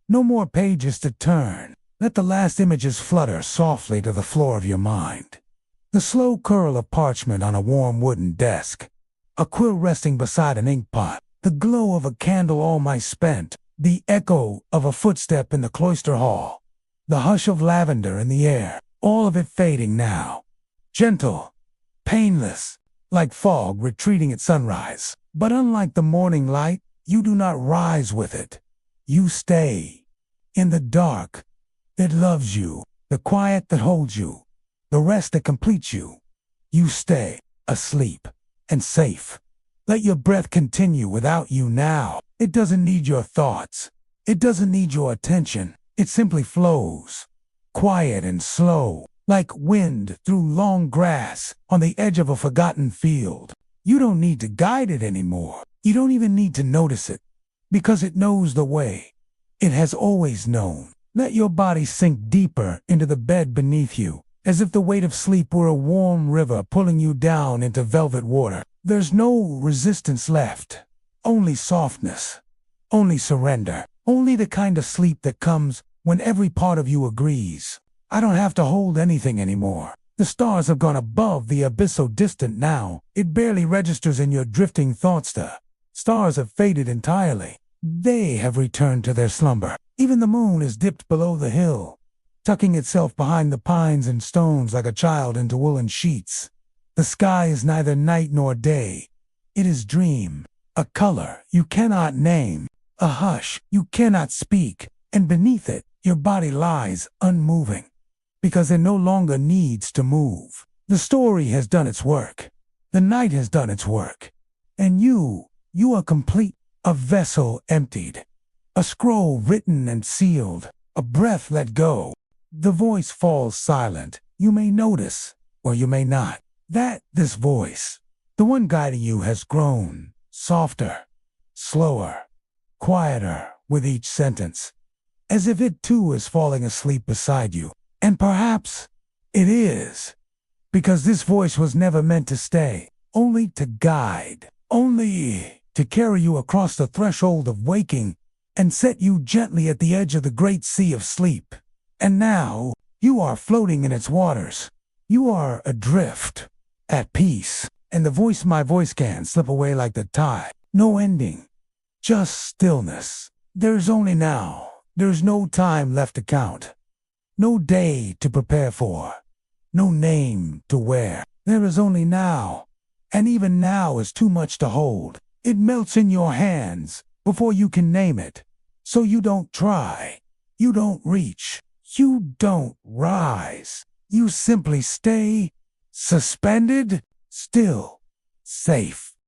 No more pages to turn. Let the last images flutter softly to the floor of your mind. The slow curl of parchment on a warm wooden desk, a quill resting beside an ink pot, the glow of a candle almost spent, the echo of a footstep in the cloister hall, the hush of lavender in the air, all of it fading now. Gentle, painless, like fog retreating at sunrise. But unlike the morning light, you do not rise with it. You stay. In the dark that loves you, the quiet that holds you, the rest that completes you, you stay, asleep and safe. Let your breath continue without you now. It doesn't need your thoughts. It doesn't need your attention. It simply flows, quiet and slow, like wind through long grass on the edge of a forgotten field. You don't need to guide it anymore. You don't even need to notice it, because it knows the way. It has always known. Let your body sink deeper into the bed beneath you, as if the weight of sleep were a warm river pulling you down into velvet water. There's no resistance left, only softness, only surrender, only the kind of sleep that comes when every part of you agrees. I don't have to hold anything anymore. The stars have gone above the abyss so distant now, it barely registers in your drifting thoughts. The stars have faded entirely. They have returned to their slumber. Even the moon is dipped below the hill, tucking itself behind the pines and stones like a child into woolen sheets. The sky is neither night nor day. It is dream, a color you cannot name, a hush you cannot speak, and beneath it, your body lies unmoving, because it no longer needs to move. The story has done its work. The night has done its work. And you are complete, a vessel emptied, a scroll written and sealed, a breath let go. The voice falls silent. You may notice, or you may not, that this voice, the one guiding you, has grown softer, slower, quieter with each sentence, as if it too is falling asleep beside you. And perhaps it is, because this voice was never meant to stay, only to guide, only to carry you across the threshold of waking and set you gently at the edge of the great sea of sleep. And now you are floating in its waters. You are adrift, at peace, and my voice can slip away like the tide. No ending, just stillness. There's only now. There's no time left to count, no day to prepare for, no name to wear. There is only now, and even now is too much to hold. It melts in your hands before you can name it. So you don't try, you don't reach, you don't rise. You simply stay suspended, still, safe.